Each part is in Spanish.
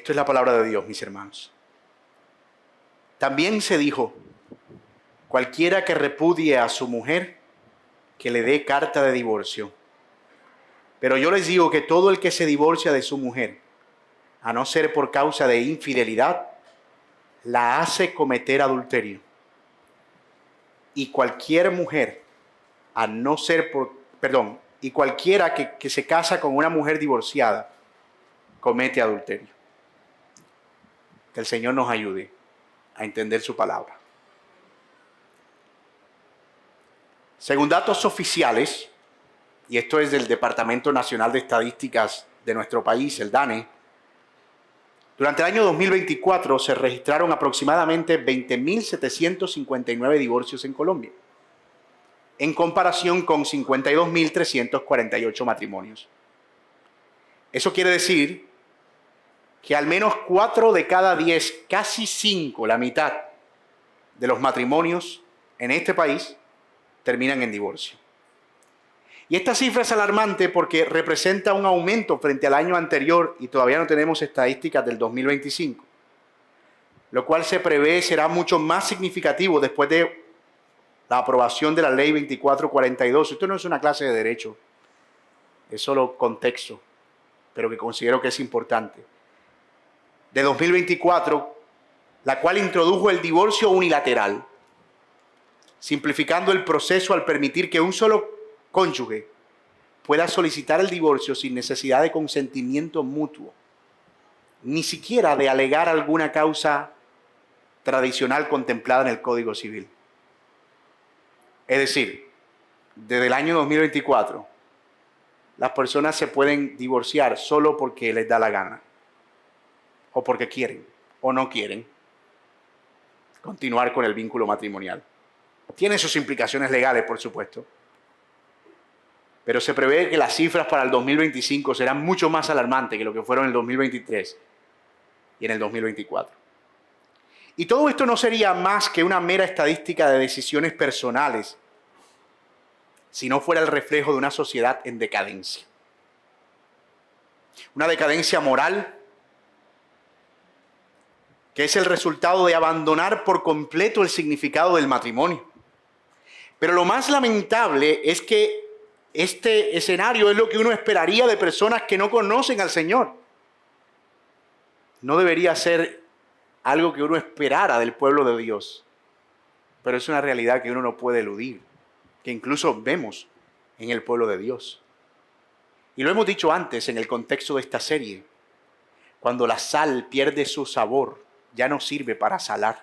Esto es la palabra de Dios, mis hermanos. También se dijo: cualquiera que repudie a su mujer, que le dé carta de divorcio. Pero yo les digo que todo el que se divorcia de su mujer, a no ser por causa de infidelidad, la hace cometer adulterio. Y cualquier mujer, y cualquiera que se casa con una mujer divorciada, comete adulterio. Que el Señor nos ayude a entender su palabra. Según datos oficiales, y esto es del Departamento Nacional de Estadísticas de nuestro país, el DANE, durante el año 2024 se registraron aproximadamente 20.759 divorcios en Colombia, en comparación con 52.348 matrimonios. Eso quiere decir que al menos 4 de cada 10, casi 5, la mitad de los matrimonios en este país terminan en divorcio. Y esta cifra es alarmante porque representa un aumento frente al año anterior y todavía no tenemos estadísticas del 2025, lo cual se prevé será mucho más significativo después de la aprobación de la Ley 2442. Esto no es una clase de derecho, es solo contexto, pero que considero que es importante. De 2024, la cual introdujo el divorcio unilateral, simplificando el proceso al permitir que un solo cónyuge pueda solicitar el divorcio sin necesidad de consentimiento mutuo, ni siquiera de alegar alguna causa tradicional contemplada en el Código Civil. Es decir, desde el año 2024, las personas se pueden divorciar solo porque les da la gana, o porque quieren, o no quieren continuar con el vínculo matrimonial. Tiene sus implicaciones legales, por supuesto, pero se prevé que las cifras para el 2025 serán mucho más alarmantes que lo que fueron en el 2023 y en el 2024. Y todo esto no sería más que una mera estadística de decisiones personales, si no fuera el reflejo de una sociedad en decadencia. Una decadencia moral que es el resultado de abandonar por completo el significado del matrimonio. Pero lo más lamentable es que este escenario es lo que uno esperaría de personas que no conocen al Señor. No debería ser algo que uno esperara del pueblo de Dios, pero es una realidad que uno no puede eludir, que incluso vemos en el pueblo de Dios. Y lo hemos dicho antes en el contexto de esta serie: cuando la sal pierde su sabor, ya no sirve para salar.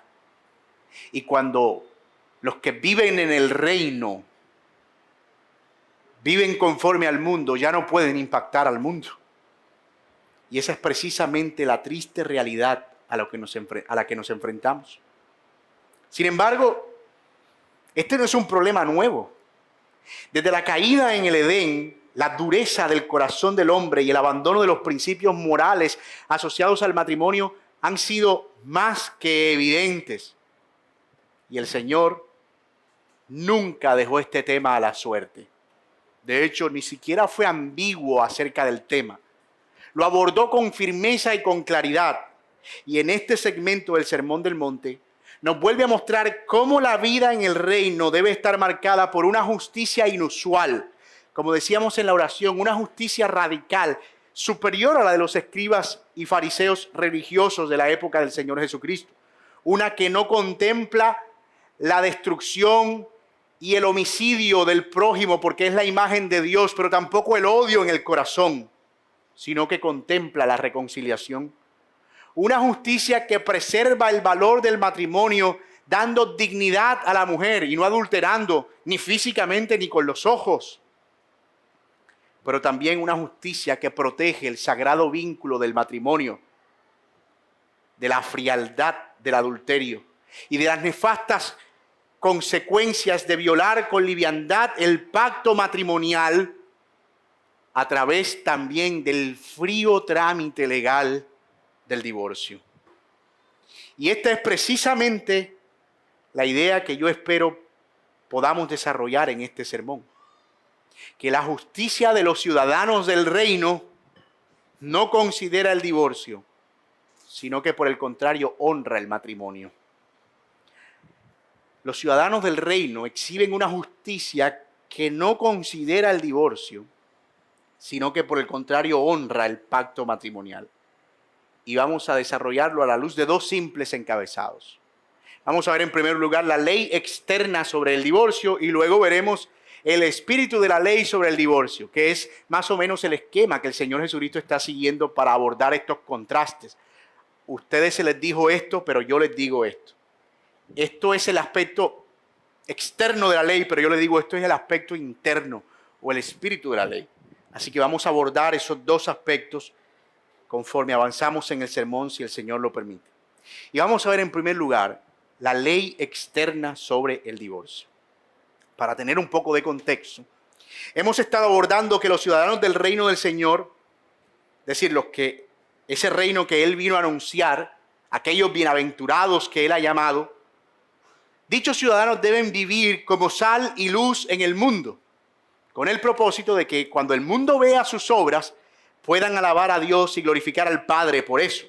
Y cuando los que viven en el reino viven conforme al mundo, ya no pueden impactar al mundo. Y esa es precisamente la triste realidad a la que nos enfrentamos. Sin embargo, este no es un problema nuevo. Desde la caída en el Edén, la dureza del corazón del hombre y el abandono de los principios morales asociados al matrimonio han sido más que evidentes. Y el Señor nunca dejó este tema a la suerte. De hecho, ni siquiera fue ambiguo acerca del tema. Lo abordó con firmeza y con claridad. Y en este segmento del Sermón del Monte nos vuelve a mostrar cómo la vida en el reino debe estar marcada por una justicia inusual. Como decíamos en la oración, una justicia radical, superior a la de los escribas y fariseos religiosos de la época del Señor Jesucristo. Una que no contempla la destrucción y el homicidio del prójimo porque es la imagen de Dios, pero tampoco el odio en el corazón, sino que contempla la reconciliación. Una justicia que preserva el valor del matrimonio, dando dignidad a la mujer y no adulterando ni físicamente ni con los ojos. Pero también una justicia que protege el sagrado vínculo del matrimonio, de la frialdad del adulterio y de las nefastas consecuencias de violar con liviandad el pacto matrimonial a través también del frío trámite legal del divorcio. Y esta es precisamente la idea que yo espero podamos desarrollar en este sermón. Que la justicia de los ciudadanos del reino no considera el divorcio sino que por el contrario honra el matrimonio. Los ciudadanos del reino exhiben una justicia que no considera el divorcio, sino que por el contrario honra el pacto matrimonial. Y vamos a desarrollarlo a la luz de dos simples encabezados. Vamos a ver en primer lugar la ley externa sobre el divorcio y luego veremos el espíritu de la ley sobre el divorcio, que es más o menos el esquema que el Señor Jesucristo está siguiendo para abordar estos contrastes. Ustedes se les dijo esto, pero yo les digo esto. Esto es el aspecto externo de la ley, pero yo les digo esto es el aspecto interno o el espíritu de la ley. Así que vamos a abordar esos dos aspectos conforme avanzamos en el sermón, si el Señor lo permite. Y vamos a ver en primer lugar la ley externa sobre el divorcio. Para tener un poco de contexto, hemos estado abordando que los ciudadanos del reino del Señor, es decir, ese reino que Él vino a anunciar, aquellos bienaventurados que Él ha llamado, dichos ciudadanos deben vivir como sal y luz en el mundo, con el propósito de que cuando el mundo vea sus obras, puedan alabar a Dios y glorificar al Padre por eso.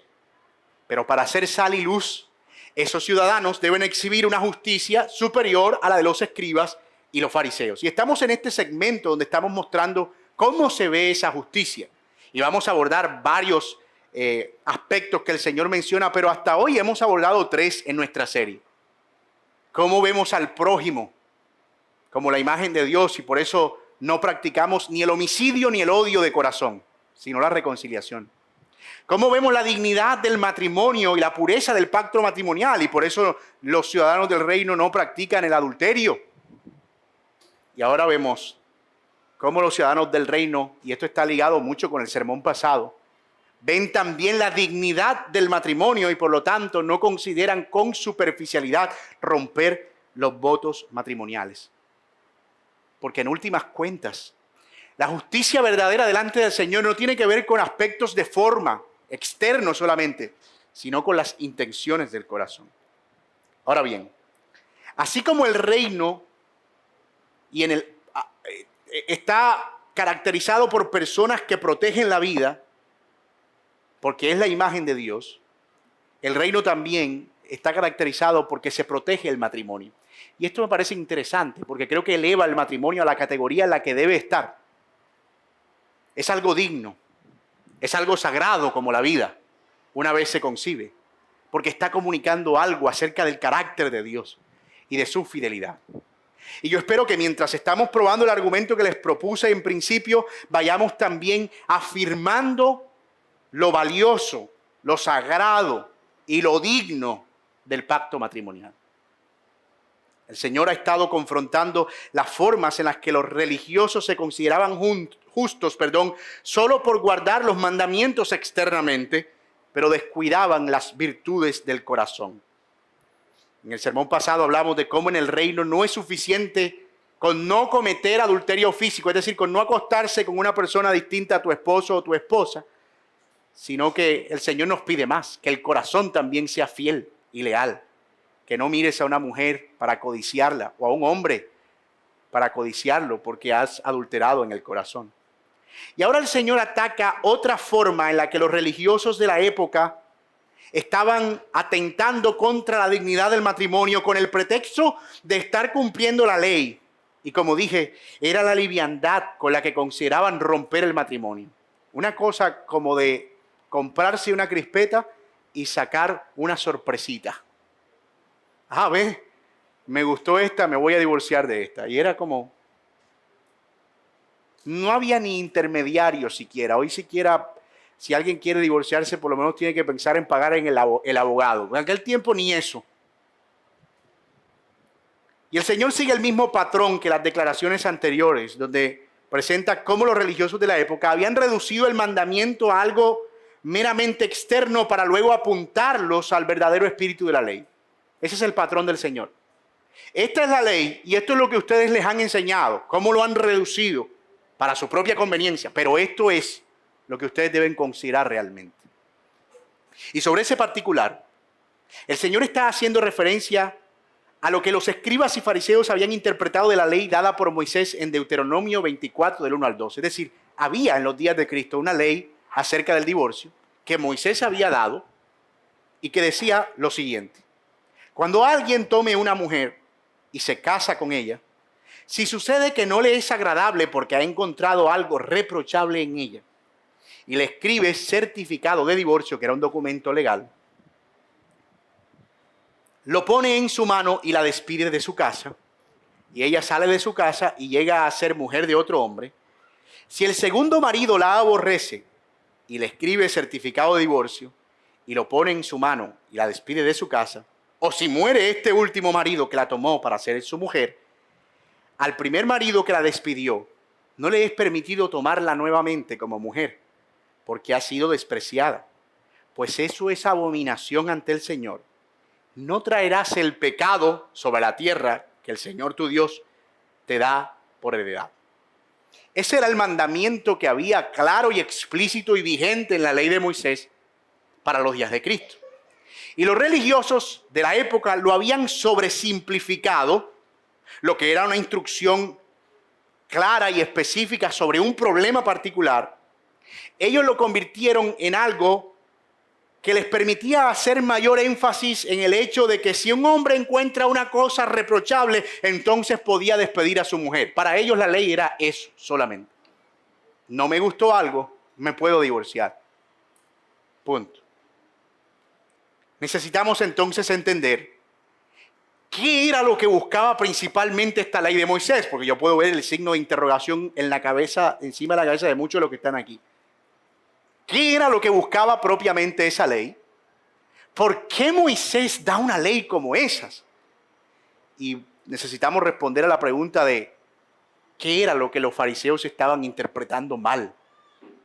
Pero para ser sal y luz, esos ciudadanos deben exhibir una justicia superior a la de los escribas y los fariseos. Y estamos en este segmento donde estamos mostrando cómo se ve esa justicia. Y vamos a abordar varios aspectos que el Señor menciona, pero hasta hoy hemos abordado 3 en nuestra serie. Cómo vemos al prójimo como la imagen de Dios y por eso no practicamos ni el homicidio ni el odio de corazón, sino la reconciliación. Cómo vemos la dignidad del matrimonio y la pureza del pacto matrimonial y por eso los ciudadanos del reino no practican el adulterio. Y ahora vemos cómo los ciudadanos del reino, y esto está ligado mucho con el sermón pasado, ven también la dignidad del matrimonio y por lo tanto no consideran con superficialidad romper los votos matrimoniales. Porque en últimas cuentas, la justicia verdadera delante del Señor no tiene que ver con aspectos de forma, externos solamente, sino con las intenciones del corazón. Ahora bien, así como el reino está caracterizado por personas que protegen la vida, porque es la imagen de Dios, el reino también está caracterizado porque se protege el matrimonio. Y esto me parece interesante, porque creo que eleva el matrimonio a la categoría en la que debe estar. Es algo digno, es algo sagrado como la vida, una vez se concibe, porque está comunicando algo acerca del carácter de Dios y de su fidelidad. Y yo espero que mientras estamos probando el argumento que les propuse en principio, vayamos también afirmando lo valioso, lo sagrado y lo digno del pacto matrimonial. El Señor ha estado confrontando las formas en las que los religiosos se consideraban justos, solo por guardar los mandamientos externamente, pero descuidaban las virtudes del corazón. En el sermón pasado hablamos de cómo en el reino no es suficiente con no cometer adulterio físico, es decir, con no acostarse con una persona distinta a tu esposo o tu esposa, sino que el Señor nos pide más, que el corazón también sea fiel y leal, que no mires a una mujer para codiciarla o a un hombre para codiciarlo porque has adulterado en el corazón. Y ahora el Señor ataca otra forma en la que los religiosos de la época estaban atentando contra la dignidad del matrimonio con el pretexto de estar cumpliendo la ley. Y como dije, era la liviandad con la que consideraban romper el matrimonio. Una cosa como de comprarse una crispeta y sacar una sorpresita. ¿Ves? Me gustó esta, me voy a divorciar de esta. Y era como... No había ni intermediario siquiera. Hoy siquiera, si alguien quiere divorciarse, por lo menos tiene que pensar en pagar en el abogado. En aquel tiempo ni eso. Y el Señor sigue el mismo patrón que las declaraciones anteriores, donde presenta cómo los religiosos de la época habían reducido el mandamiento a algo meramente externo para luego apuntarlos al verdadero espíritu de la ley. Ese es el patrón del Señor. Esta es la ley y esto es lo que ustedes les han enseñado, cómo lo han reducido para su propia conveniencia, pero esto es lo que ustedes deben considerar realmente. Y sobre ese particular, el Señor está haciendo referencia a lo que los escribas y fariseos habían interpretado de la ley dada por Moisés en Deuteronomio 24, del 1 al 12. Es decir, había en los días de Cristo una ley acerca del divorcio que Moisés había dado y que decía lo siguiente: cuando alguien tome una mujer y se casa con ella, si sucede que no le es agradable porque ha encontrado algo reprochable en ella y le escribe certificado de divorcio, que era un documento legal, lo pone en su mano y la despide de su casa, y ella sale de su casa y llega a ser mujer de otro hombre. Si el segundo marido la aborrece y le escribe certificado de divorcio y lo pone en su mano y la despide de su casa, o si muere este último marido que la tomó para ser su mujer, al primer marido que la despidió no le es permitido tomarla nuevamente como mujer, porque ha sido despreciada, pues eso es abominación ante el Señor. No traerás el pecado sobre la tierra que el Señor tu Dios te da por heredad. Ese era el mandamiento que había claro y explícito y vigente en la ley de Moisés para los días de Cristo. Y los religiosos de la época lo habían sobresimplificado, lo que era una instrucción clara y específica sobre un problema particular. Ellos lo convirtieron en algo que les permitía hacer mayor énfasis en el hecho de que si un hombre encuentra una cosa reprochable, entonces podía despedir a su mujer. Para ellos la ley era eso solamente. No me gustó algo, me puedo divorciar. Punto. Necesitamos entonces entender qué era lo que buscaba principalmente esta ley de Moisés, porque yo puedo ver el signo de interrogación en la cabeza, encima de la cabeza de muchos de los que están aquí. ¿Qué era lo que buscaba propiamente esa ley? ¿Por qué Moisés da una ley como esas? Y necesitamos responder a la pregunta de ¿qué era lo que los fariseos estaban interpretando mal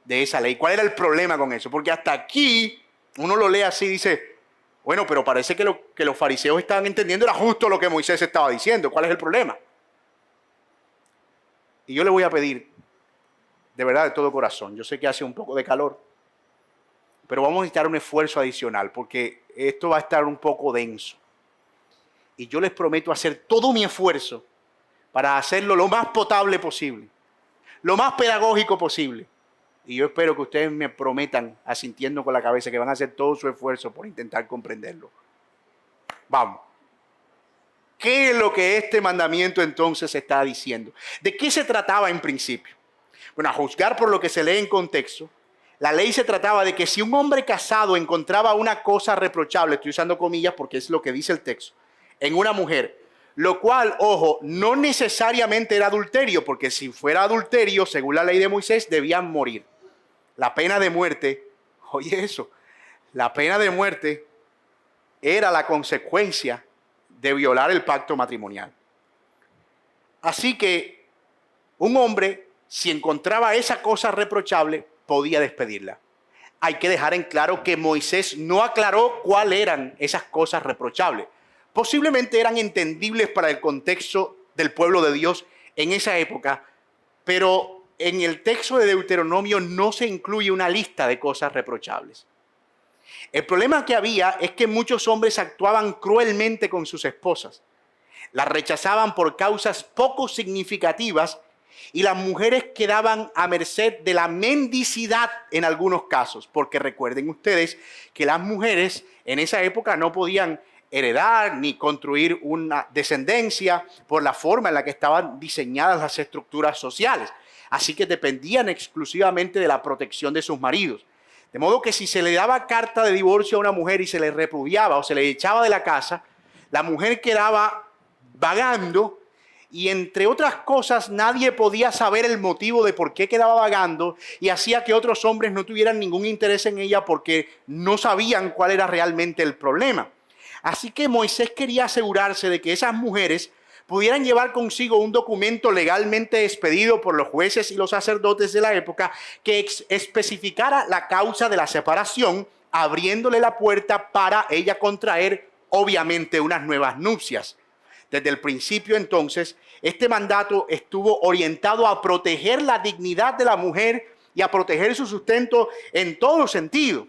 de esa ley? ¿Cuál era el problema con eso? Porque hasta aquí uno lo lee así y dice, bueno, pero parece que lo que los fariseos estaban entendiendo era justo lo que Moisés estaba diciendo. ¿Cuál es el problema? Y yo le voy a pedir, de verdad, de todo corazón, yo sé que hace un poco de calor, pero vamos a necesitar un esfuerzo adicional porque esto va a estar un poco denso. Y yo les prometo hacer todo mi esfuerzo para hacerlo lo más potable posible, lo más pedagógico posible. Y yo espero que ustedes me prometan, asintiendo con la cabeza, que van a hacer todo su esfuerzo por intentar comprenderlo. Vamos. ¿Qué es lo que este mandamiento entonces está diciendo? ¿De qué se trataba en principio? Bueno, a juzgar por lo que se lee en contexto, la ley se trataba de que si un hombre casado encontraba una cosa reprochable, estoy usando comillas porque es lo que dice el texto, en una mujer, lo cual, ojo, no necesariamente era adulterio, porque si fuera adulterio, según la ley de Moisés, debían morir. La pena de muerte, oye eso, la pena de muerte era la consecuencia de violar el pacto matrimonial. Así que un hombre, si encontraba esa cosa reprochable, podía despedirla. Hay que dejar en claro que Moisés no aclaró cuáles eran esas cosas reprochables. Posiblemente eran entendibles para el contexto del pueblo de Dios en esa época, pero en el texto de Deuteronomio no se incluye una lista de cosas reprochables. El problema que había es que muchos hombres actuaban cruelmente con sus esposas. Las rechazaban por causas poco significativas y las mujeres quedaban a merced de la mendicidad en algunos casos, porque recuerden ustedes que las mujeres en esa época no podían heredar ni construir una descendencia por la forma en la que estaban diseñadas las estructuras sociales. Así que dependían exclusivamente de la protección de sus maridos. De modo que si se le daba carta de divorcio a una mujer y se le repudiaba o se le echaba de la casa, la mujer quedaba vagando y entre otras cosas nadie podía saber el motivo de por qué quedaba vagando y hacía que otros hombres no tuvieran ningún interés en ella porque no sabían cuál era realmente el problema. Así que Moisés quería asegurarse de que esas mujeres pudieran llevar consigo un documento legalmente expedido por los jueces y los sacerdotes de la época que especificara la causa de la separación, abriéndole la puerta para ella contraer, obviamente, unas nuevas nupcias. Desde el principio, entonces, este mandato estuvo orientado a proteger la dignidad de la mujer y a proteger su sustento en todo sentido,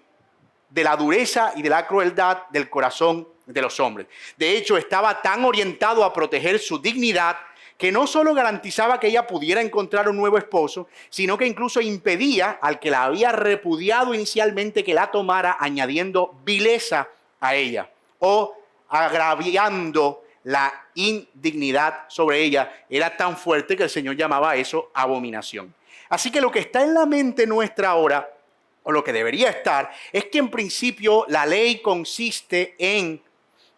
de la dureza y de la crueldad del corazón de los hombres. De hecho, estaba tan orientado a proteger su dignidad que no solo garantizaba que ella pudiera encontrar un nuevo esposo, sino que incluso impedía al que la había repudiado inicialmente que la tomara, añadiendo vileza a ella o agraviando la indignidad sobre ella. Era tan fuerte que el Señor llamaba a eso abominación. Así que lo que está en la mente nuestra ahora, o lo que debería estar, es que en principio la ley consiste en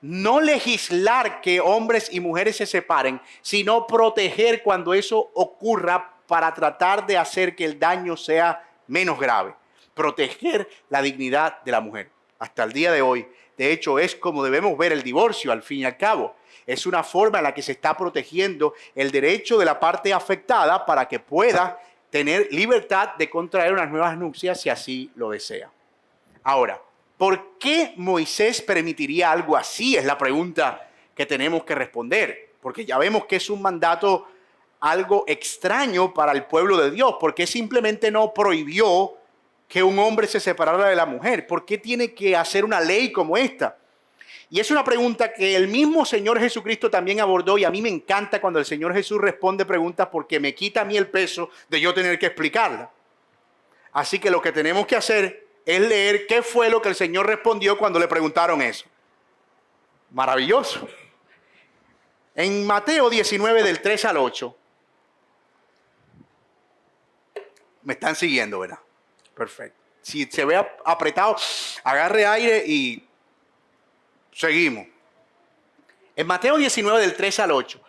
no legislar que hombres y mujeres se separen, sino proteger cuando eso ocurra para tratar de hacer que el daño sea menos grave. Proteger la dignidad de la mujer. Hasta el día de hoy, de hecho, es como debemos ver el divorcio, al fin y al cabo. Es una forma en la que se está protegiendo el derecho de la parte afectada para que pueda tener libertad de contraer unas nuevas nupcias si así lo desea. Ahora, ¿por qué Moisés permitiría algo así? Es la pregunta que tenemos que responder. Porque ya vemos que es un mandato algo extraño para el pueblo de Dios. ¿Por qué simplemente no prohibió que un hombre se separara de la mujer? ¿Por qué tiene que hacer una ley como esta? Y es una pregunta que el mismo Señor Jesucristo también abordó, y a mí me encanta cuando el Señor Jesús responde preguntas porque me quita a mí el peso de yo tener que explicarla. Así que lo que tenemos que hacer es leer qué fue lo que el Señor respondió cuando le preguntaron eso. Maravilloso. En Mateo 19 del 3 al 8. Me están siguiendo, ¿verdad? Perfecto. Si se ve apretado, agarre aire y seguimos. En Mateo 19 del 3 al 8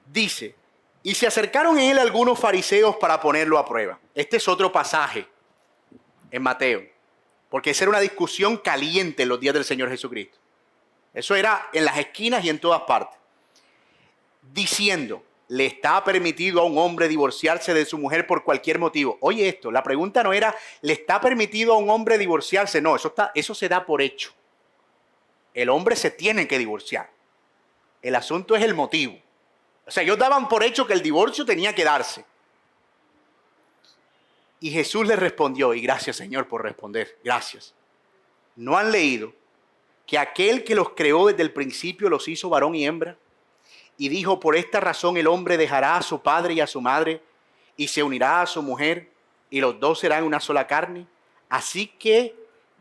dice: y se acercaron a él algunos fariseos para ponerlo a prueba. Este es otro pasaje en Mateo, porque esa era una discusión caliente en los días del Señor Jesucristo. Eso era en las esquinas y en todas partes. Diciendo: ¿le está permitido a un hombre divorciarse de su mujer por cualquier motivo? Oye esto, la pregunta no era ¿le está permitido a un hombre divorciarse? No, eso se da por hecho. El hombre se tiene que divorciar. El asunto es el motivo. O sea, ellos daban por hecho que el divorcio tenía que darse. Y Jesús les respondió, y gracias Señor por responder, gracias. ¿No han leído que aquel que los creó desde el principio los hizo varón y hembra? Y dijo: por esta razón el hombre dejará a su padre y a su madre y se unirá a su mujer y los dos serán una sola carne. Así que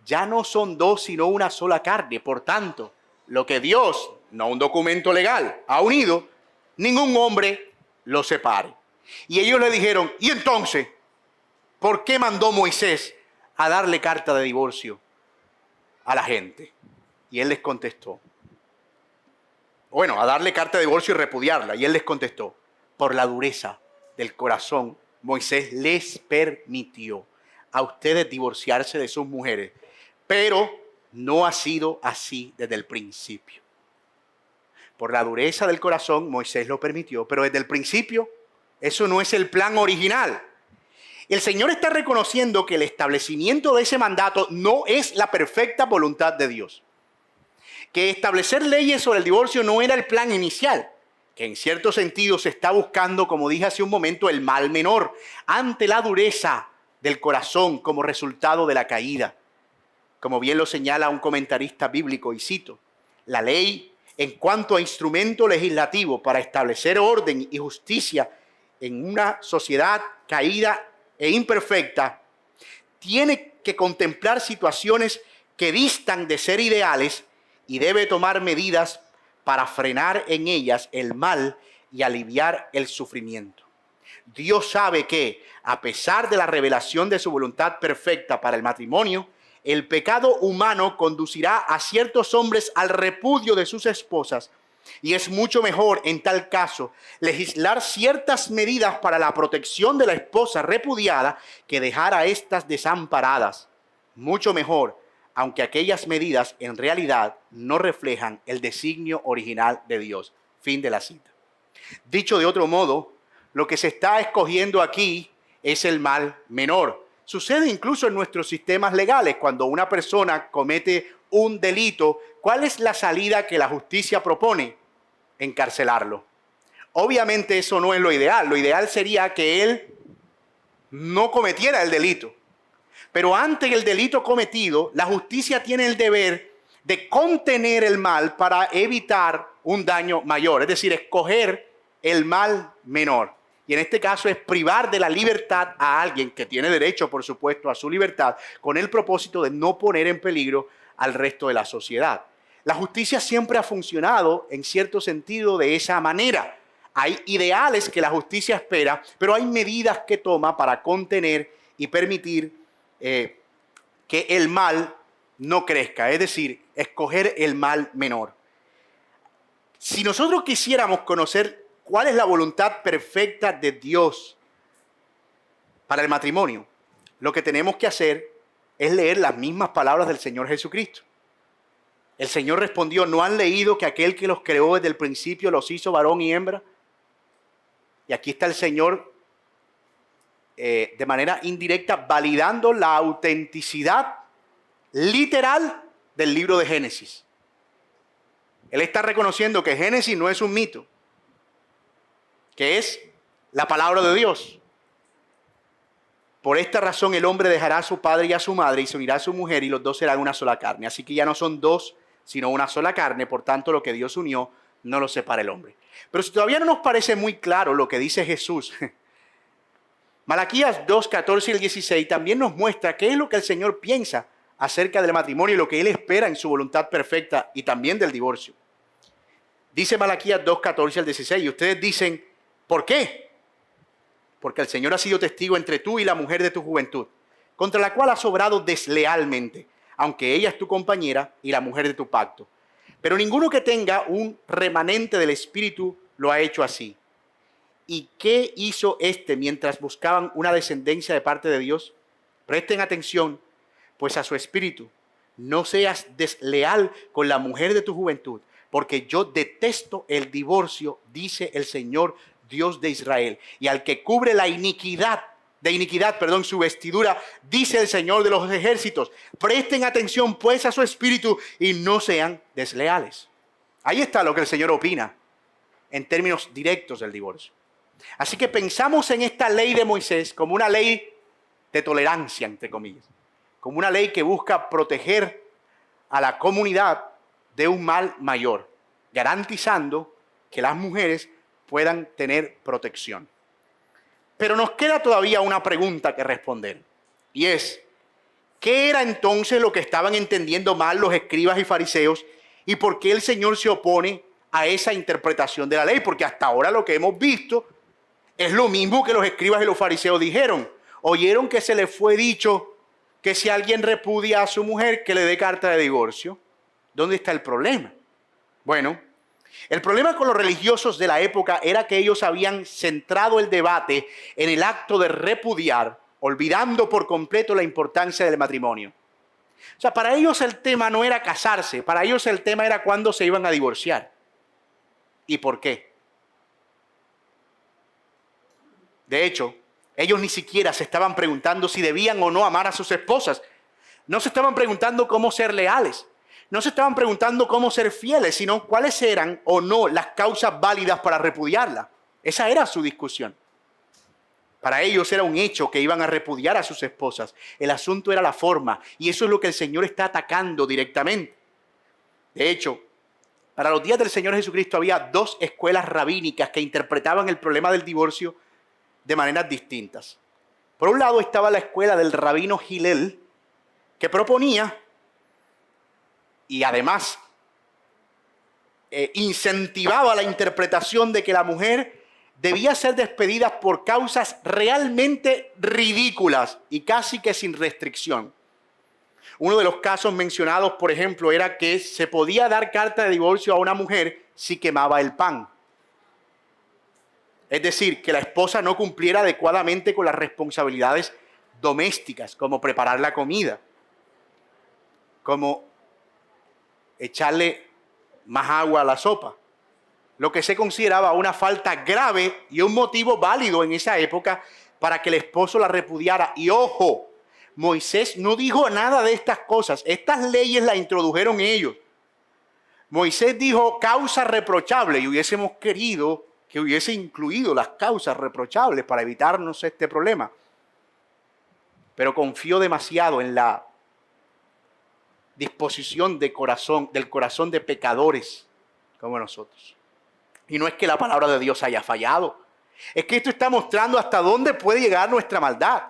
ya no son dos sino una sola carne. Por tanto, lo que Dios, no un documento legal, ha unido, ningún hombre lo separe. Y ellos le dijeron: ¿y entonces por qué mandó Moisés a darle carta de divorcio a la gente? Y él les contestó, bueno, a darle carta de divorcio y repudiarla. Y él les contestó: por la dureza del corazón, Moisés les permitió a ustedes divorciarse de sus mujeres, pero no ha sido así desde el principio. Por la dureza del corazón, Moisés lo permitió, pero desde el principio, eso no es el plan original. El Señor está reconociendo que el establecimiento de ese mandato no es la perfecta voluntad de Dios. Que establecer leyes sobre el divorcio no era el plan inicial, que en cierto sentido se está buscando, como dije hace un momento, el mal menor ante la dureza del corazón como resultado de la caída. Como bien lo señala un comentarista bíblico, y cito: la ley, en cuanto a instrumento legislativo para establecer orden y justicia en una sociedad caída e imperfecta, tiene que contemplar situaciones que distan de ser ideales y debe tomar medidas para frenar en ellas el mal y aliviar el sufrimiento. Dios sabe que, a pesar de la revelación de su voluntad perfecta para el matrimonio, el pecado humano conducirá a ciertos hombres al repudio de sus esposas, y es mucho mejor en tal caso legislar ciertas medidas para la protección de la esposa repudiada que dejar a estas desamparadas. Mucho mejor, aunque aquellas medidas en realidad no reflejan el designio original de Dios. Fin de la cita. Dicho de otro modo, lo que se está escogiendo aquí es el mal menor. Sucede incluso en nuestros sistemas legales. Cuando una persona comete un delito, ¿cuál es la salida que la justicia propone? Encarcelarlo. Obviamente eso no es lo ideal. Lo ideal sería que él no cometiera el delito. Pero ante el delito cometido, la justicia tiene el deber de contener el mal para evitar un daño mayor. Es decir, escoger el mal menor. Y en este caso es privar de la libertad a alguien que tiene derecho, por supuesto, a su libertad, con el propósito de no poner en peligro al resto de la sociedad. La justicia siempre ha funcionado en cierto sentido de esa manera. Hay ideales que la justicia espera, pero hay medidas que toma para contener y permitir que el mal no crezca, es decir, escoger el mal menor. Si nosotros quisiéramos conocer cuál es la voluntad perfecta de Dios para el matrimonio, lo que tenemos que hacer es leer las mismas palabras del Señor Jesucristo. El Señor respondió, ¿no han leído que aquel que los creó desde el principio los hizo varón y hembra? Y aquí está el Señor de manera indirecta validando la autenticidad literal del libro de Génesis. Él está reconociendo que Génesis no es un mito, que es la palabra de Dios. Por esta razón el hombre dejará a su padre y a su madre y se unirá a su mujer y los dos serán una sola carne. Así que ya no son dos, sino una sola carne. Por tanto, lo que Dios unió no lo separa el hombre. Pero si todavía no nos parece muy claro lo que dice Jesús, Malaquías 2, 14 y el 16 también nos muestra qué es lo que el Señor piensa acerca del matrimonio y lo que Él espera en su voluntad perfecta y también del divorcio. Dice Malaquías 2, 14 al 16 y ustedes dicen, ¿por qué? Porque el Señor ha sido testigo entre tú y la mujer de tu juventud, contra la cual has obrado deslealmente, aunque ella es tu compañera y la mujer de tu pacto. Pero ninguno que tenga un remanente del Espíritu lo ha hecho así. ¿Y qué hizo éste mientras buscaban una descendencia de parte de Dios? Presten atención, pues a su espíritu. No seas desleal con la mujer de tu juventud, porque yo detesto el divorcio, dice el Señor Dios de Israel. Y al que cubre la iniquidad, su vestidura, dice el Señor de los ejércitos. Presten atención pues a su espíritu y no sean desleales. Ahí está lo que el Señor opina en términos directos del divorcio. Así que pensamos en esta ley de Moisés como una ley de tolerancia, entre comillas, como una ley que busca proteger a la comunidad de un mal mayor, garantizando que las mujeres puedan tener protección. Pero nos queda todavía una pregunta que responder, y es, ¿qué era entonces lo que estaban entendiendo mal los escribas y fariseos y por qué el Señor se opone a esa interpretación de la ley? Porque hasta ahora lo que hemos visto es lo mismo que los escribas y los fariseos dijeron. Oyeron que se les fue dicho que si alguien repudia a su mujer, que le dé carta de divorcio. ¿Dónde está el problema? Bueno, el problema con los religiosos de la época era que ellos habían centrado el debate en el acto de repudiar, olvidando por completo la importancia del matrimonio. O sea, para ellos el tema no era casarse, para ellos el tema era cuándo se iban a divorciar. ¿Y por qué? De hecho, ellos ni siquiera se estaban preguntando si debían o no amar a sus esposas. No se estaban preguntando cómo ser leales. No se estaban preguntando cómo ser fieles, sino cuáles eran o no las causas válidas para repudiarla. Esa era su discusión. Para ellos era un hecho que iban a repudiar a sus esposas. El asunto era la forma, y eso es lo que el Señor está atacando directamente. De hecho, para los días del Señor Jesucristo había dos escuelas rabínicas que interpretaban el problema del divorcio de maneras distintas. Por un lado estaba la escuela del rabino Hillel, que proponía y además incentivaba la interpretación de que la mujer debía ser despedida por causas realmente ridículas y casi que sin restricción. Uno de los casos mencionados, por ejemplo, era que se podía dar carta de divorcio a una mujer si quemaba el pan. Es decir, que la esposa no cumpliera adecuadamente con las responsabilidades domésticas, como preparar la comida, como echarle más agua a la sopa, lo que se consideraba una falta grave y un motivo válido en esa época para que el esposo la repudiara. Y ojo, Moisés no dijo nada de estas cosas, estas leyes las introdujeron ellos. Moisés dijo causa reprochable y hubiésemos querido que hubiese incluido las causas reprochables para evitarnos este problema. Pero confió demasiado en la disposición del corazón de pecadores como nosotros. Y no es que la palabra de Dios haya fallado. Es que esto está mostrando hasta dónde puede llegar nuestra maldad.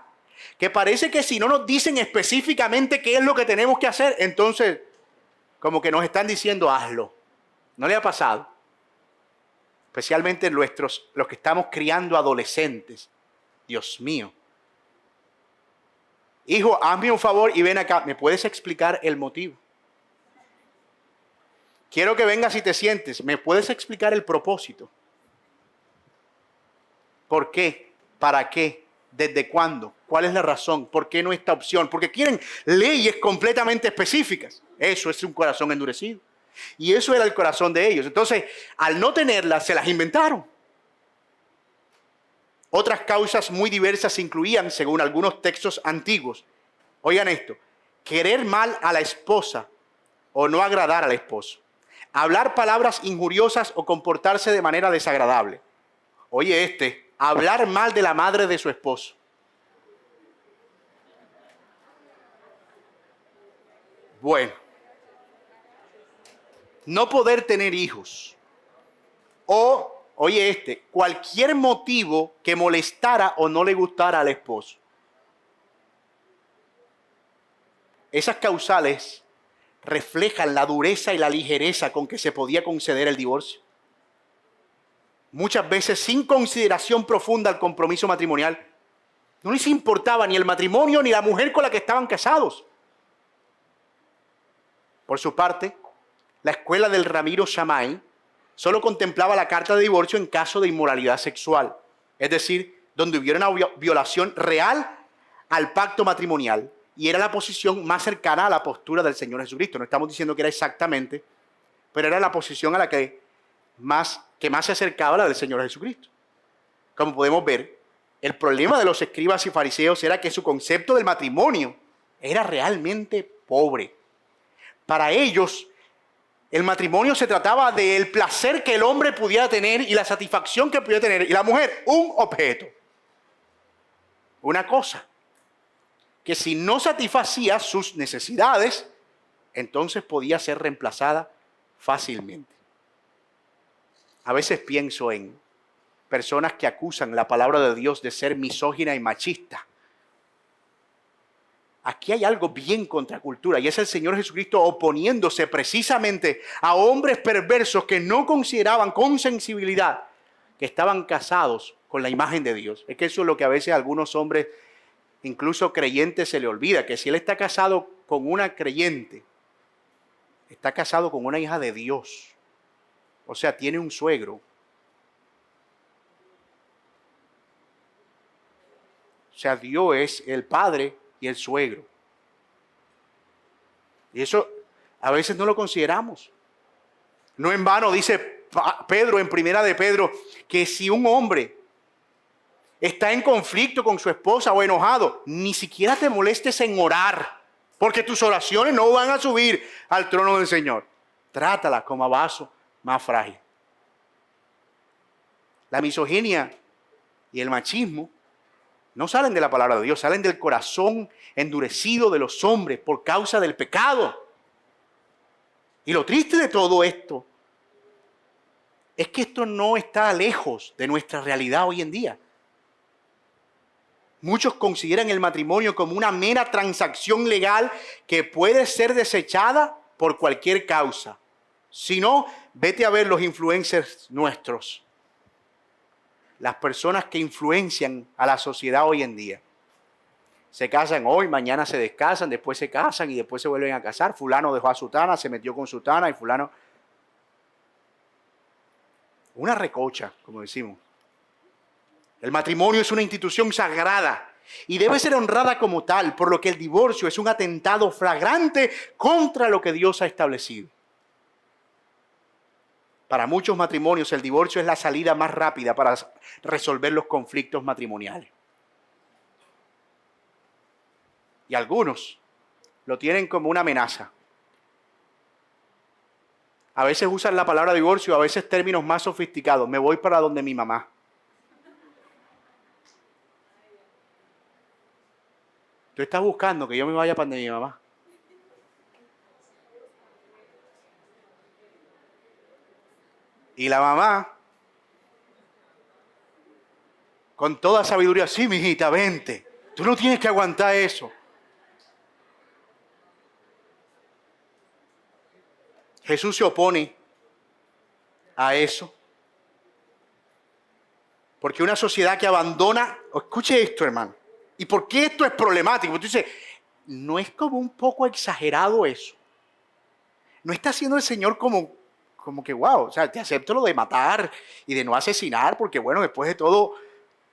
Que parece que si no nos dicen específicamente qué es lo que tenemos que hacer, entonces como que nos están diciendo hazlo. ¿No le ha pasado? Especialmente los que estamos criando adolescentes. Dios mío. Hijo, hazme un favor y ven acá. ¿Me puedes explicar el motivo? Quiero que vengas y te sientes. ¿Me puedes explicar el propósito? ¿Por qué? ¿Para qué? ¿Desde cuándo? ¿Cuál es la razón? ¿Por qué no esta opción? Porque quieren leyes completamente específicas. Eso es un corazón endurecido. Y eso era el corazón de ellos. Entonces, al no tenerlas, se las inventaron. Otras causas muy diversas incluían, según algunos textos antiguos, oigan esto, querer mal a la esposa o no agradar al esposo, hablar palabras injuriosas o comportarse de manera desagradable. Oye, hablar mal de la madre de su esposo. Bueno, no poder tener hijos o oye, cualquier motivo que molestara o no le gustara al esposo. Esas causales reflejan la dureza y la ligereza con que se podía conceder el divorcio. Muchas veces sin consideración profunda al compromiso matrimonial. No les importaba ni el matrimonio ni la mujer con la que estaban casados. Por su parte, la escuela del Ramiro Shammai solo contemplaba la carta de divorcio en caso de inmoralidad sexual, es decir, donde hubiera una violación real al pacto matrimonial, y era la posición más cercana a la postura del Señor Jesucristo. No estamos diciendo que era exactamente, pero era la posición a la que más se acercaba a la del Señor Jesucristo. Como podemos ver, el problema de los escribas y fariseos era que su concepto del matrimonio era realmente pobre. Para ellos, el matrimonio se trataba del placer que el hombre pudiera tener y la satisfacción que pudiera tener. Y la mujer, un objeto. Una cosa que si no satisfacía sus necesidades, entonces podía ser reemplazada fácilmente. A veces pienso en personas que acusan la palabra de Dios de ser misógina y machista. Aquí hay algo bien contracultura y es el Señor Jesucristo oponiéndose precisamente a hombres perversos que no consideraban con sensibilidad que estaban casados con la imagen de Dios. Es que eso es lo que a veces a algunos hombres, incluso creyentes, se le olvida, que si él está casado con una creyente, está casado con una hija de Dios. O sea, tiene un suegro. O sea, Dios es el padre y el suegro. Y eso a veces no lo consideramos. No en vano dice Pedro en Primera de Pedro que si un hombre está en conflicto con su esposa o enojado, ni siquiera te molestes en orar, porque tus oraciones no van a subir al trono del Señor. Trátala como a vaso más frágil. La misoginia y el machismo no salen de la palabra de Dios, salen del corazón endurecido de los hombres por causa del pecado. Y lo triste de todo esto es que esto no está lejos de nuestra realidad hoy en día. Muchos consideran el matrimonio como una mera transacción legal que puede ser desechada por cualquier causa. Si no, vete a ver los influencers nuestros. Las personas que influencian a la sociedad hoy en día. Se casan hoy, mañana se descasan, después se casan y después se vuelven a casar. Fulano dejó a sutana, se metió con sutana y fulano... Una recocha, como decimos. El matrimonio es una institución sagrada y debe ser honrada como tal, por lo que el divorcio es un atentado flagrante contra lo que Dios ha establecido. Para muchos matrimonios el divorcio es la salida más rápida para resolver los conflictos matrimoniales. Y algunos lo tienen como una amenaza. A veces usan la palabra divorcio, a veces términos más sofisticados. Me voy para donde mi mamá. Tú estás buscando que yo me vaya para donde mi mamá. Y la mamá, con toda sabiduría, sí, mijita, vente. Tú no tienes que aguantar eso. Jesús se opone a eso. Porque una sociedad que abandona, escuche esto, hermano. ¿Y por qué esto es problemático? Porque tú dices, ¿no es como un poco exagerado eso? ¿No está haciendo el Señor como que, wow, o sea, te acepto lo de matar y de no asesinar? Porque bueno, después de todo,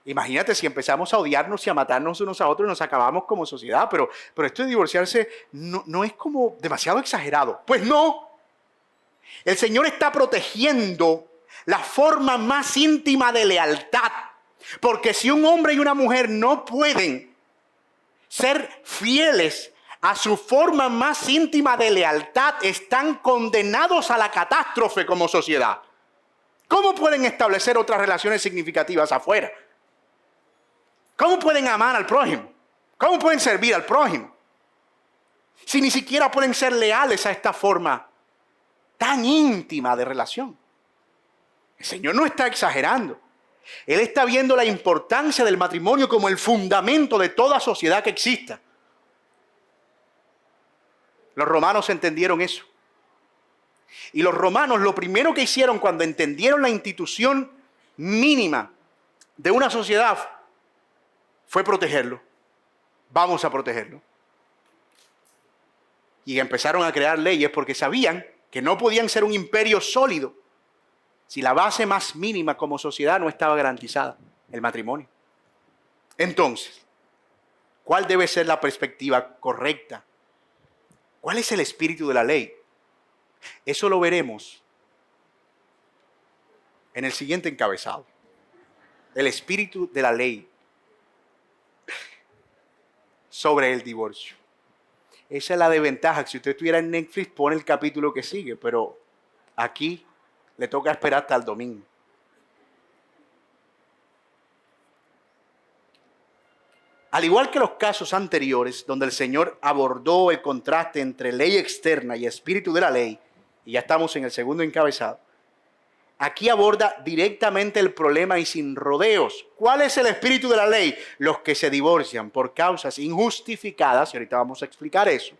imagínate si empezamos a odiarnos y a matarnos unos a otros y nos acabamos como sociedad. Pero esto de divorciarse no es como demasiado exagerado. Pues no. El Señor está protegiendo la forma más íntima de lealtad. Porque si un hombre y una mujer no pueden ser fieles a su forma más íntima de lealtad, están condenados a la catástrofe como sociedad. ¿Cómo pueden establecer otras relaciones significativas afuera? ¿Cómo pueden amar al prójimo? ¿Cómo pueden servir al prójimo? Si ni siquiera pueden ser leales a esta forma tan íntima de relación. El Señor no está exagerando. Él está viendo la importancia del matrimonio como el fundamento de toda sociedad que exista. Los romanos entendieron eso. Y los romanos lo primero que hicieron cuando entendieron la institución mínima de una sociedad fue protegerlo. Vamos a protegerlo. Y empezaron a crear leyes porque sabían que no podían ser un imperio sólido si la base más mínima como sociedad no estaba garantizada, el matrimonio. Entonces, ¿cuál debe ser la perspectiva correcta? ¿Cuál es el espíritu de la ley? Eso lo veremos en el siguiente encabezado. El espíritu de la ley sobre el divorcio. Esa es la desventaja. Si usted estuviera en Netflix, pone el capítulo que sigue, pero aquí le toca esperar hasta el domingo. Al igual que los casos anteriores, donde el Señor abordó el contraste entre ley externa y espíritu de la ley, y ya estamos en el segundo encabezado, aquí aborda directamente el problema y sin rodeos. ¿Cuál es el espíritu de la ley? Los que se divorcian por causas injustificadas, y ahorita vamos a explicar eso,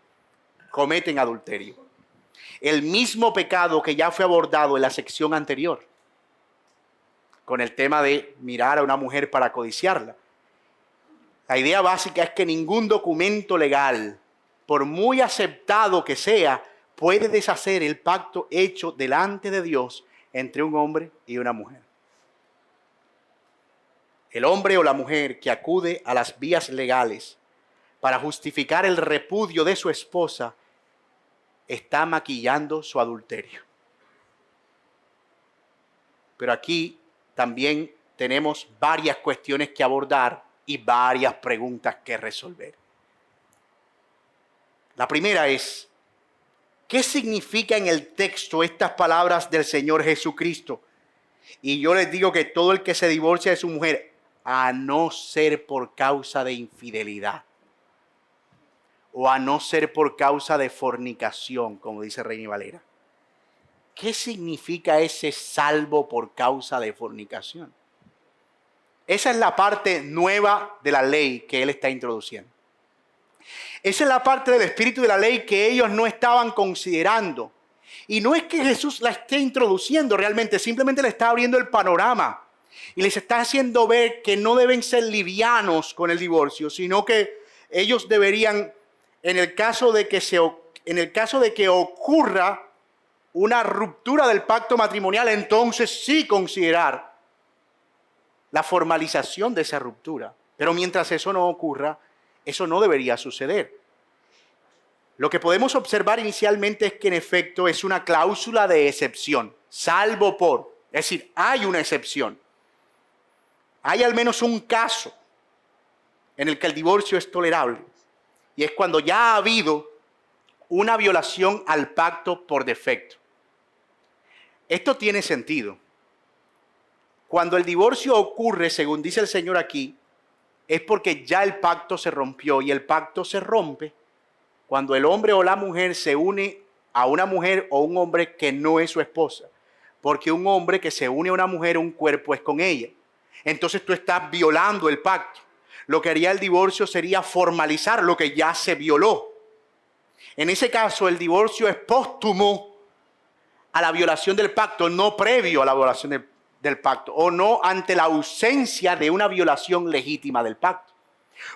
cometen adulterio. El mismo pecado que ya fue abordado en la sección anterior, con el tema de mirar a una mujer para codiciarla. La idea básica es que ningún documento legal, por muy aceptado que sea, puede deshacer el pacto hecho delante de Dios entre un hombre y una mujer. El hombre o la mujer que acude a las vías legales para justificar el repudio de su esposa está maquillando su adulterio. Pero aquí también tenemos varias cuestiones que abordar y varias preguntas que resolver. La primera es, ¿qué significa en el texto estas palabras del Señor Jesucristo? Y yo les digo que todo el que se divorcia de su mujer, a no ser por causa de infidelidad, o a no ser por causa de fornicación, como dice Reina Valera. ¿Qué significa ese salvo por causa de fornicación? Esa es la parte nueva de la ley que él está introduciendo. Esa es la parte del espíritu de la ley que ellos no estaban considerando. Y no es que Jesús la esté introduciendo realmente, simplemente le está abriendo el panorama. Y les está haciendo ver que no deben ser livianos con el divorcio, sino que ellos deberían, en el caso de que ocurra una ruptura del pacto matrimonial, entonces sí considerar la formalización de esa ruptura. Pero mientras eso no ocurra, eso no debería suceder. Lo que podemos observar inicialmente es que en efecto es una cláusula de excepción, salvo por, es decir, hay una excepción. Hay al menos un caso en el que el divorcio es tolerable, y es cuando ya ha habido una violación al pacto por defecto. Esto tiene sentido. Cuando el divorcio ocurre, según dice el Señor aquí, es porque ya el pacto se rompió, y el pacto se rompe cuando el hombre o la mujer se une a una mujer o un hombre que no es su esposa. Porque un hombre que se une a una mujer, un cuerpo es con ella. Entonces tú estás violando el pacto. Lo que haría el divorcio sería formalizar lo que ya se violó. En ese caso, el divorcio es póstumo a la violación del pacto, no previo a la violación del pacto, o no ante la ausencia de una violación legítima del pacto.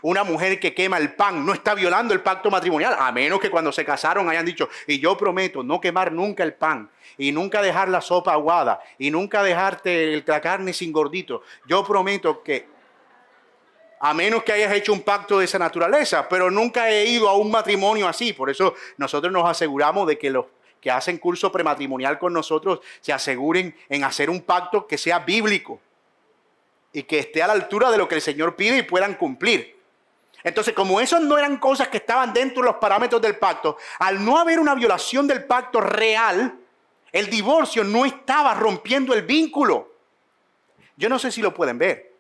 Una mujer que quema el pan no está violando el pacto matrimonial, a menos que cuando se casaron hayan dicho, y yo prometo no quemar nunca el pan, y nunca dejar la sopa aguada, y nunca dejarte la carne sin gordito. Yo prometo que, a menos que hayas hecho un pacto de esa naturaleza, pero nunca he ido a un matrimonio así. Por eso nosotros nos aseguramos de que los que hacen curso prematrimonial con nosotros se aseguren en hacer un pacto que sea bíblico y que esté a la altura de lo que el Señor pide y puedan cumplir. Entonces, como esas no eran cosas que estaban dentro de los parámetros del pacto, al no haber una violación del pacto real, el divorcio no estaba rompiendo el vínculo. Yo no sé si lo pueden ver,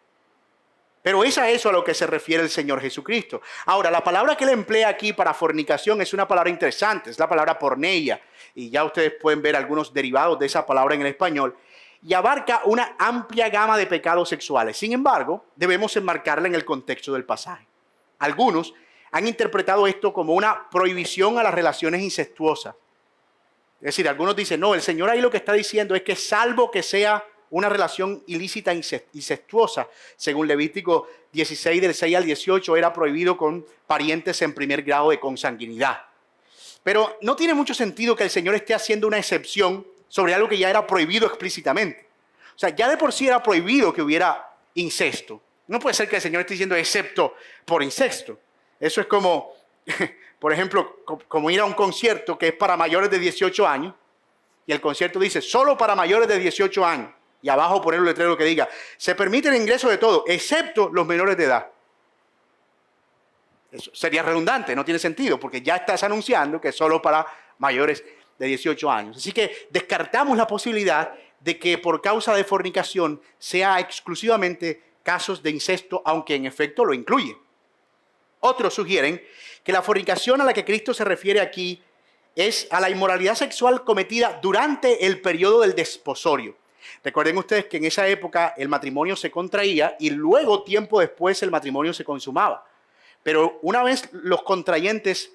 pero es a eso a lo que se refiere el Señor Jesucristo. Ahora, la palabra que él emplea aquí para fornicación es una palabra interesante, es la palabra porneia, y ya ustedes pueden ver algunos derivados de esa palabra en el español, y abarca una amplia gama de pecados sexuales. Sin embargo, debemos enmarcarla en el contexto del pasaje. Algunos han interpretado esto como una prohibición a las relaciones incestuosas. Es decir, algunos dicen, no, el Señor ahí lo que está diciendo es que salvo que sea una relación ilícita incestuosa, según Levítico 16 del 6 al 18, era prohibido con parientes en primer grado de consanguinidad. Pero no tiene mucho sentido que el Señor esté haciendo una excepción sobre algo que ya era prohibido explícitamente. O sea, ya de por sí era prohibido que hubiera incesto. No puede ser que el Señor esté diciendo excepto por incesto. Eso es como, por ejemplo, como ir a un concierto que es para mayores de 18 años y el concierto dice solo para mayores de 18 años y abajo poner un letrero que diga se permite el ingreso de todo excepto los menores de edad. Eso sería redundante, no tiene sentido porque ya estás anunciando que es solo para mayores de 18 años. Así que descartamos la posibilidad de que por causa de fornicación sea exclusivamente casos de incesto, aunque en efecto lo incluye. Otros sugieren que la fornicación a la que Cristo se refiere aquí es a la inmoralidad sexual cometida durante el periodo del desposorio. Recuerden ustedes que en esa época el matrimonio se contraía y luego, tiempo después, el matrimonio se consumaba. Pero una vez los contrayentes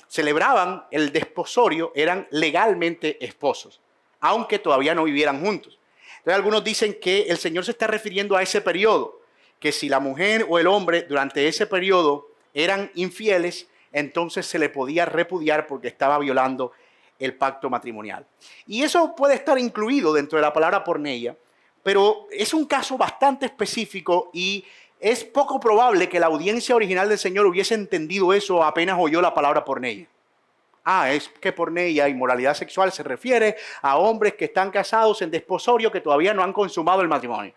celebraban el desposorio, eran legalmente esposos, aunque todavía no vivieran juntos. Entonces algunos dicen que el Señor se está refiriendo a ese periodo, que si la mujer o el hombre durante ese periodo eran infieles, entonces se le podía repudiar porque estaba violando el pacto matrimonial. Y eso puede estar incluido dentro de la palabra porneia, pero es un caso bastante específico y es poco probable que la audiencia original del Señor hubiese entendido eso apenas oyó la palabra porneia. Es que porneia, inmoralidad sexual, se refiere a hombres que están casados en desposorio que todavía no han consumado el matrimonio.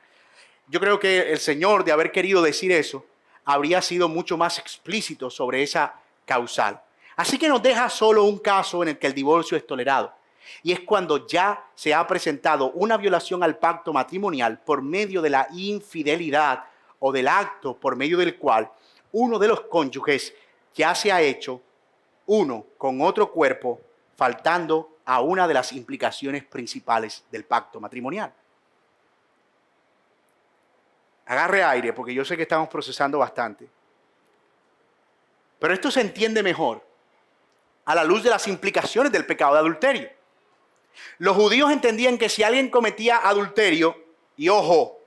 Yo creo que el Señor, de haber querido decir eso, habría sido mucho más explícito sobre esa causal. Así que nos deja solo un caso en el que el divorcio es tolerado. Y es cuando ya se ha presentado una violación al pacto matrimonial por medio de la infidelidad o del acto por medio del cual uno de los cónyuges ya se ha hecho uno con otro cuerpo, faltando a una de las implicaciones principales del pacto matrimonial. Agarre aire, porque yo sé que estamos procesando bastante. Pero esto se entiende mejor a la luz de las implicaciones del pecado de adulterio. Los judíos entendían que si alguien cometía adulterio, y ojo,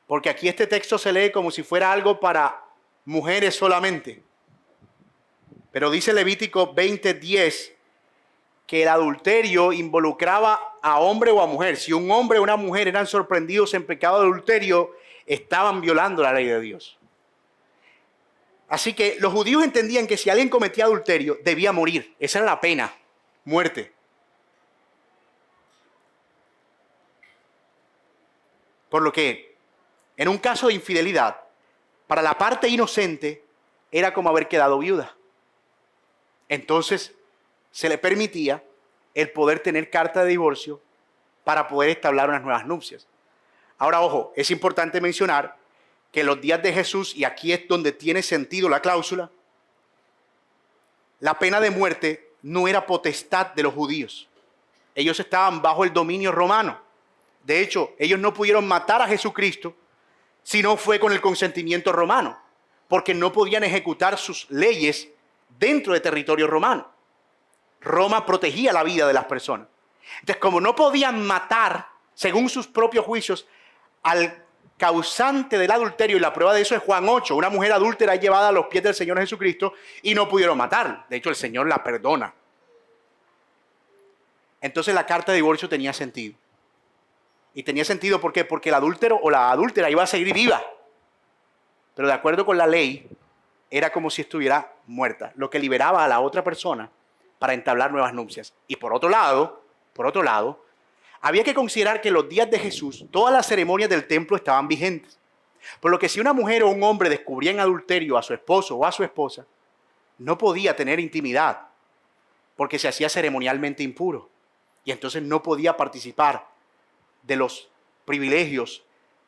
porque aquí este texto se lee como si fuera algo para mujeres solamente, pero dice Levítico 20:10 que el adulterio involucraba a hombre o a mujer. Si un hombre o una mujer eran sorprendidos en pecado de adulterio, estaban violando la ley de Dios. Así que los judíos entendían que si alguien cometía adulterio, debía morir. Esa era la pena, muerte. Por lo que, en un caso de infidelidad, para la parte inocente, era como haber quedado viuda. Entonces, se le permitía el poder tener carta de divorcio para poder establecer unas nuevas nupcias. Ahora, ojo, es importante mencionar que en los días de Jesús, y aquí es donde tiene sentido la cláusula, la pena de muerte no era potestad de los judíos. Ellos estaban bajo el dominio romano. De hecho, ellos no pudieron matar a Jesucristo si no fue con el consentimiento romano, porque no podían ejecutar sus leyes dentro de territorio romano. Roma protegía la vida de las personas. Entonces, como no podían matar, según sus propios juicios, al causante del adulterio, y la prueba de eso es Juan 8, una mujer adúltera es llevada a los pies del Señor Jesucristo y no pudieron matarla. De hecho, el Señor la perdona. Entonces la carta de divorcio tenía sentido. Y tenía sentido, ¿por qué? Porque el adúltero o la adúltera iba a seguir viva. Pero de acuerdo con la ley, era como si estuviera muerta, lo que liberaba a la otra persona para entablar nuevas nupcias. Y por otro lado, había que considerar que en los días de Jesús todas las ceremonias del templo estaban vigentes. Por lo que si una mujer o un hombre descubría en adulterio a su esposo o a su esposa, no podía tener intimidad porque se hacía ceremonialmente impuro. Y entonces no podía participar de los privilegios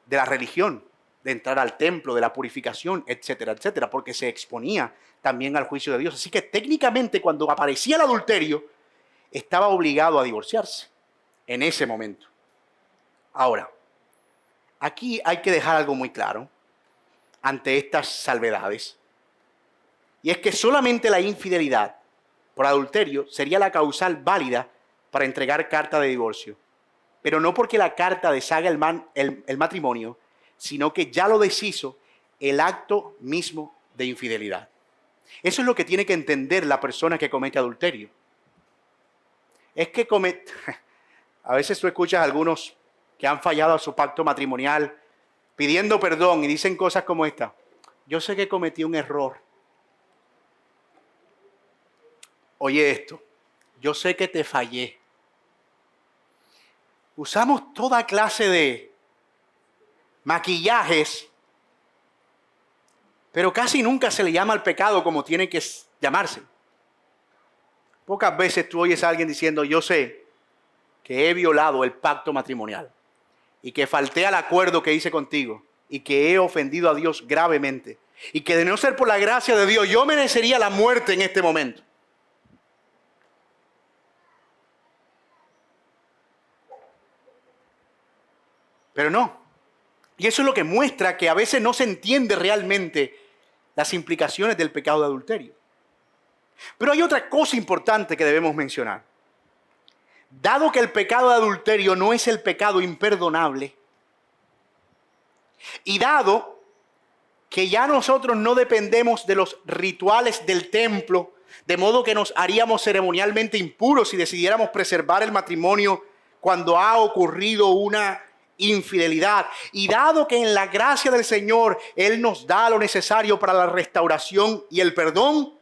de la religión, de entrar al templo, de la purificación, etcétera, etcétera, porque se exponía también al juicio de Dios. Así que técnicamente cuando aparecía el adulterio, estaba obligado a divorciarse en ese momento. Ahora, aquí hay que dejar algo muy claro ante estas salvedades, y es que solamente la infidelidad por adulterio sería la causal válida para entregar carta de divorcio, pero no porque la carta deshaga el matrimonio, sino que ya lo deshizo el acto mismo de infidelidad. Eso es lo que tiene que entender la persona que comete adulterio. Es que a veces tú escuchas a algunos que han fallado a su pacto matrimonial pidiendo perdón y dicen cosas como esta: yo sé que cometí un error. Oye esto, yo sé que te fallé. Usamos toda clase de maquillajes, pero casi nunca se le llama al pecado como tiene que llamarse. Pocas veces tú oyes a alguien diciendo: yo sé que he violado el pacto matrimonial y que falté al acuerdo que hice contigo y que he ofendido a Dios gravemente y que de no ser por la gracia de Dios yo merecería la muerte en este momento. Pero no. Y eso es lo que muestra que a veces no se entiende realmente las implicaciones del pecado de adulterio. Pero hay otra cosa importante que debemos mencionar. Dado que el pecado de adulterio no es el pecado imperdonable, y dado que ya nosotros no dependemos de los rituales del templo, de modo que nos haríamos ceremonialmente impuros si decidiéramos preservar el matrimonio cuando ha ocurrido una infidelidad, y dado que en la gracia del Señor Él nos da lo necesario para la restauración y el perdón,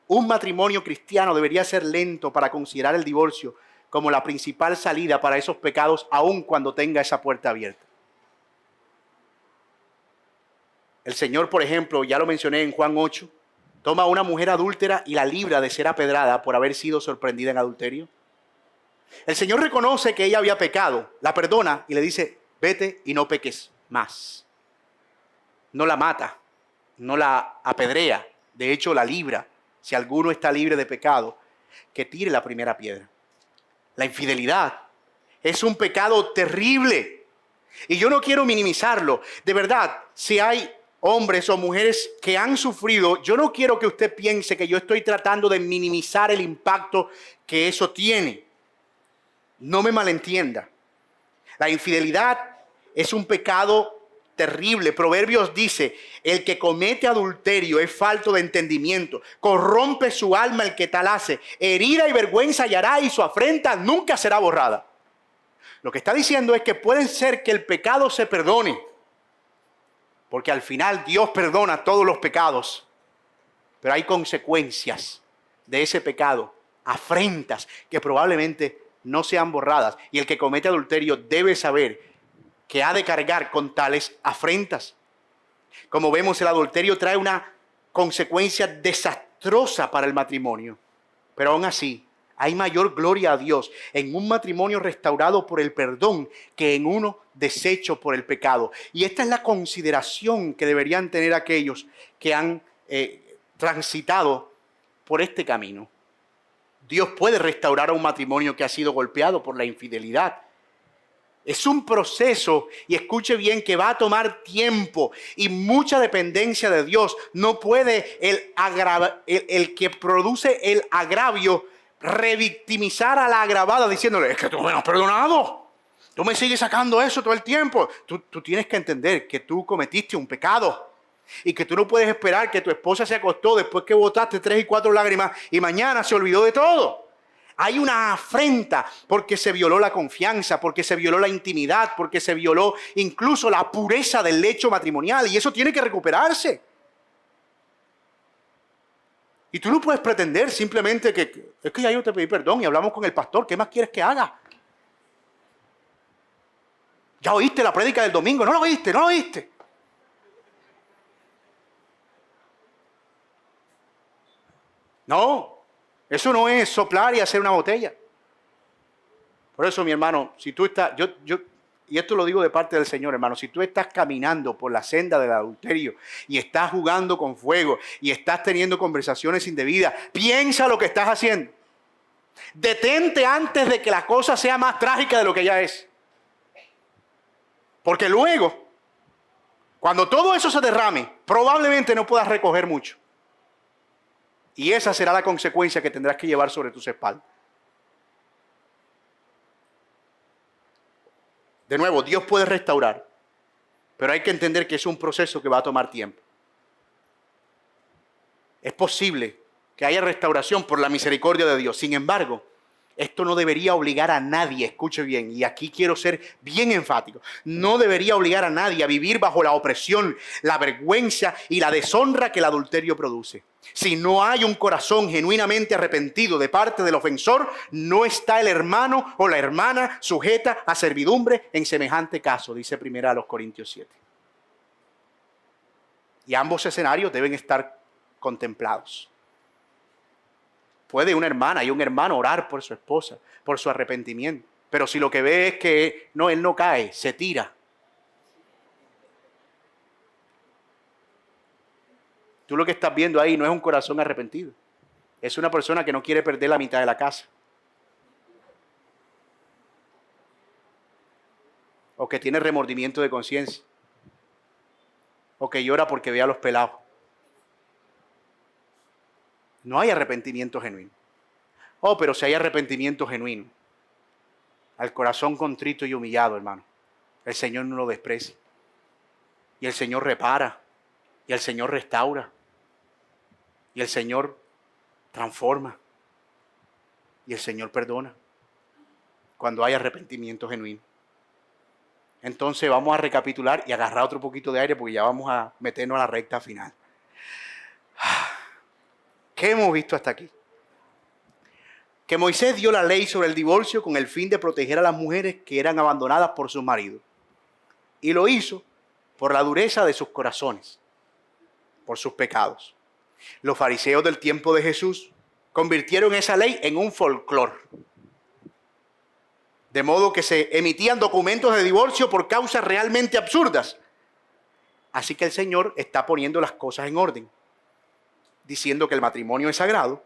un matrimonio cristiano debería ser lento para considerar el divorcio como la principal salida para esos pecados, aun cuando tenga esa puerta abierta. El Señor, por ejemplo, ya lo mencioné en Juan 8, toma a una mujer adúltera y la libra de ser apedrada por haber sido sorprendida en adulterio. El Señor reconoce que ella había pecado, la perdona y le dice: vete y no peques más. No la mata, no la apedrea, de hecho la libra. Si alguno está libre de pecado, que tire la primera piedra. La infidelidad es un pecado terrible y yo no quiero minimizarlo. De verdad, si hay hombres o mujeres que han sufrido, yo no quiero que usted piense que yo estoy tratando de minimizar el impacto que eso tiene. No me malentienda. La infidelidad es un pecado terrible. Proverbios dice: el que comete adulterio es falto de entendimiento, corrompe su alma el que tal hace, herida y vergüenza hallará y su afrenta nunca será borrada. Lo que está diciendo es que puede ser que el pecado se perdone, porque al final Dios perdona todos los pecados, pero hay consecuencias de ese pecado, afrentas que probablemente no sean borradas, y el que comete adulterio debe saber que ha de cargar con tales afrentas. Como vemos, el adulterio trae una consecuencia desastrosa para el matrimonio, pero aún así hay mayor gloria a Dios en un matrimonio restaurado por el perdón que en uno deshecho por el pecado. Y esta es la consideración que deberían tener aquellos que han transitado por este camino. Dios puede restaurar a un matrimonio que ha sido golpeado por la infidelidad. Es un proceso, y escuche bien, que va a tomar tiempo y mucha dependencia de Dios. No puede el que produce el agravio revictimizar a la agravada diciéndole, es que tú me has perdonado. Tú me sigues sacando eso todo el tiempo. Tú tienes que entender que tú cometiste un pecado y que tú no puedes esperar que tu esposa se acostó después que botaste 3 y 4 lágrimas y mañana se olvidó de todo. Hay una afrenta porque se violó la confianza, porque se violó la intimidad, porque se violó incluso la pureza del lecho matrimonial y eso tiene que recuperarse. Y tú no puedes pretender simplemente que es que ya yo te pedí perdón y hablamos con el pastor, ¿qué más quieres que haga? ¿Ya oíste la prédica del domingo? ¿No lo oíste? ¿No lo oíste? No, eso no es soplar y hacer una botella. Por eso, mi hermano, si tú estás, y esto lo digo de parte del Señor, hermano, si tú estás caminando por la senda del adulterio y estás jugando con fuego y estás teniendo conversaciones indebidas, piensa lo que estás haciendo. Detente antes de que la cosa sea más trágica de lo que ya es. Porque luego, cuando todo eso se derrame, probablemente no puedas recoger mucho. Y esa será la consecuencia que tendrás que llevar sobre tus espaldas. De nuevo, Dios puede restaurar, pero hay que entender que es un proceso que va a tomar tiempo. Es posible que haya restauración por la misericordia de Dios. Sin embargo, esto no debería obligar a nadie, escuche bien, y aquí quiero ser bien enfático, no debería obligar a nadie a vivir bajo la opresión, la vergüenza y la deshonra que el adulterio produce. Si no hay un corazón genuinamente arrepentido de parte del ofensor, no está el hermano o la hermana sujeta a servidumbre en semejante caso, dice 1 Corintios 7. Y ambos escenarios deben estar contemplados. Puede una hermana y un hermano orar por su esposa, por su arrepentimiento. Pero si lo que ve es que no, él no cae, se tira. Tú lo que estás viendo ahí no es un corazón arrepentido. Es una persona que no quiere perder la mitad de la casa. O que tiene remordimiento de conciencia. O que llora porque ve a los pelados. No hay arrepentimiento genuino. Oh, pero si hay arrepentimiento genuino, al corazón contrito y humillado, hermano, el Señor no lo desprecia. Y el Señor repara. Y el Señor restaura. Y el Señor transforma. Y el Señor perdona. Cuando hay arrepentimiento genuino. Entonces vamos a recapitular y agarrar otro poquito de aire porque ya vamos a meternos a la recta final. ¿Qué hemos visto hasta aquí? Que Moisés dio la ley sobre el divorcio con el fin de proteger a las mujeres que eran abandonadas por sus maridos. Y lo hizo por la dureza de sus corazones, por sus pecados. Los fariseos del tiempo de Jesús convirtieron esa ley en un folclore. De modo que se emitían documentos de divorcio por causas realmente absurdas. Así que el Señor está poniendo las cosas en orden, diciendo que el matrimonio es sagrado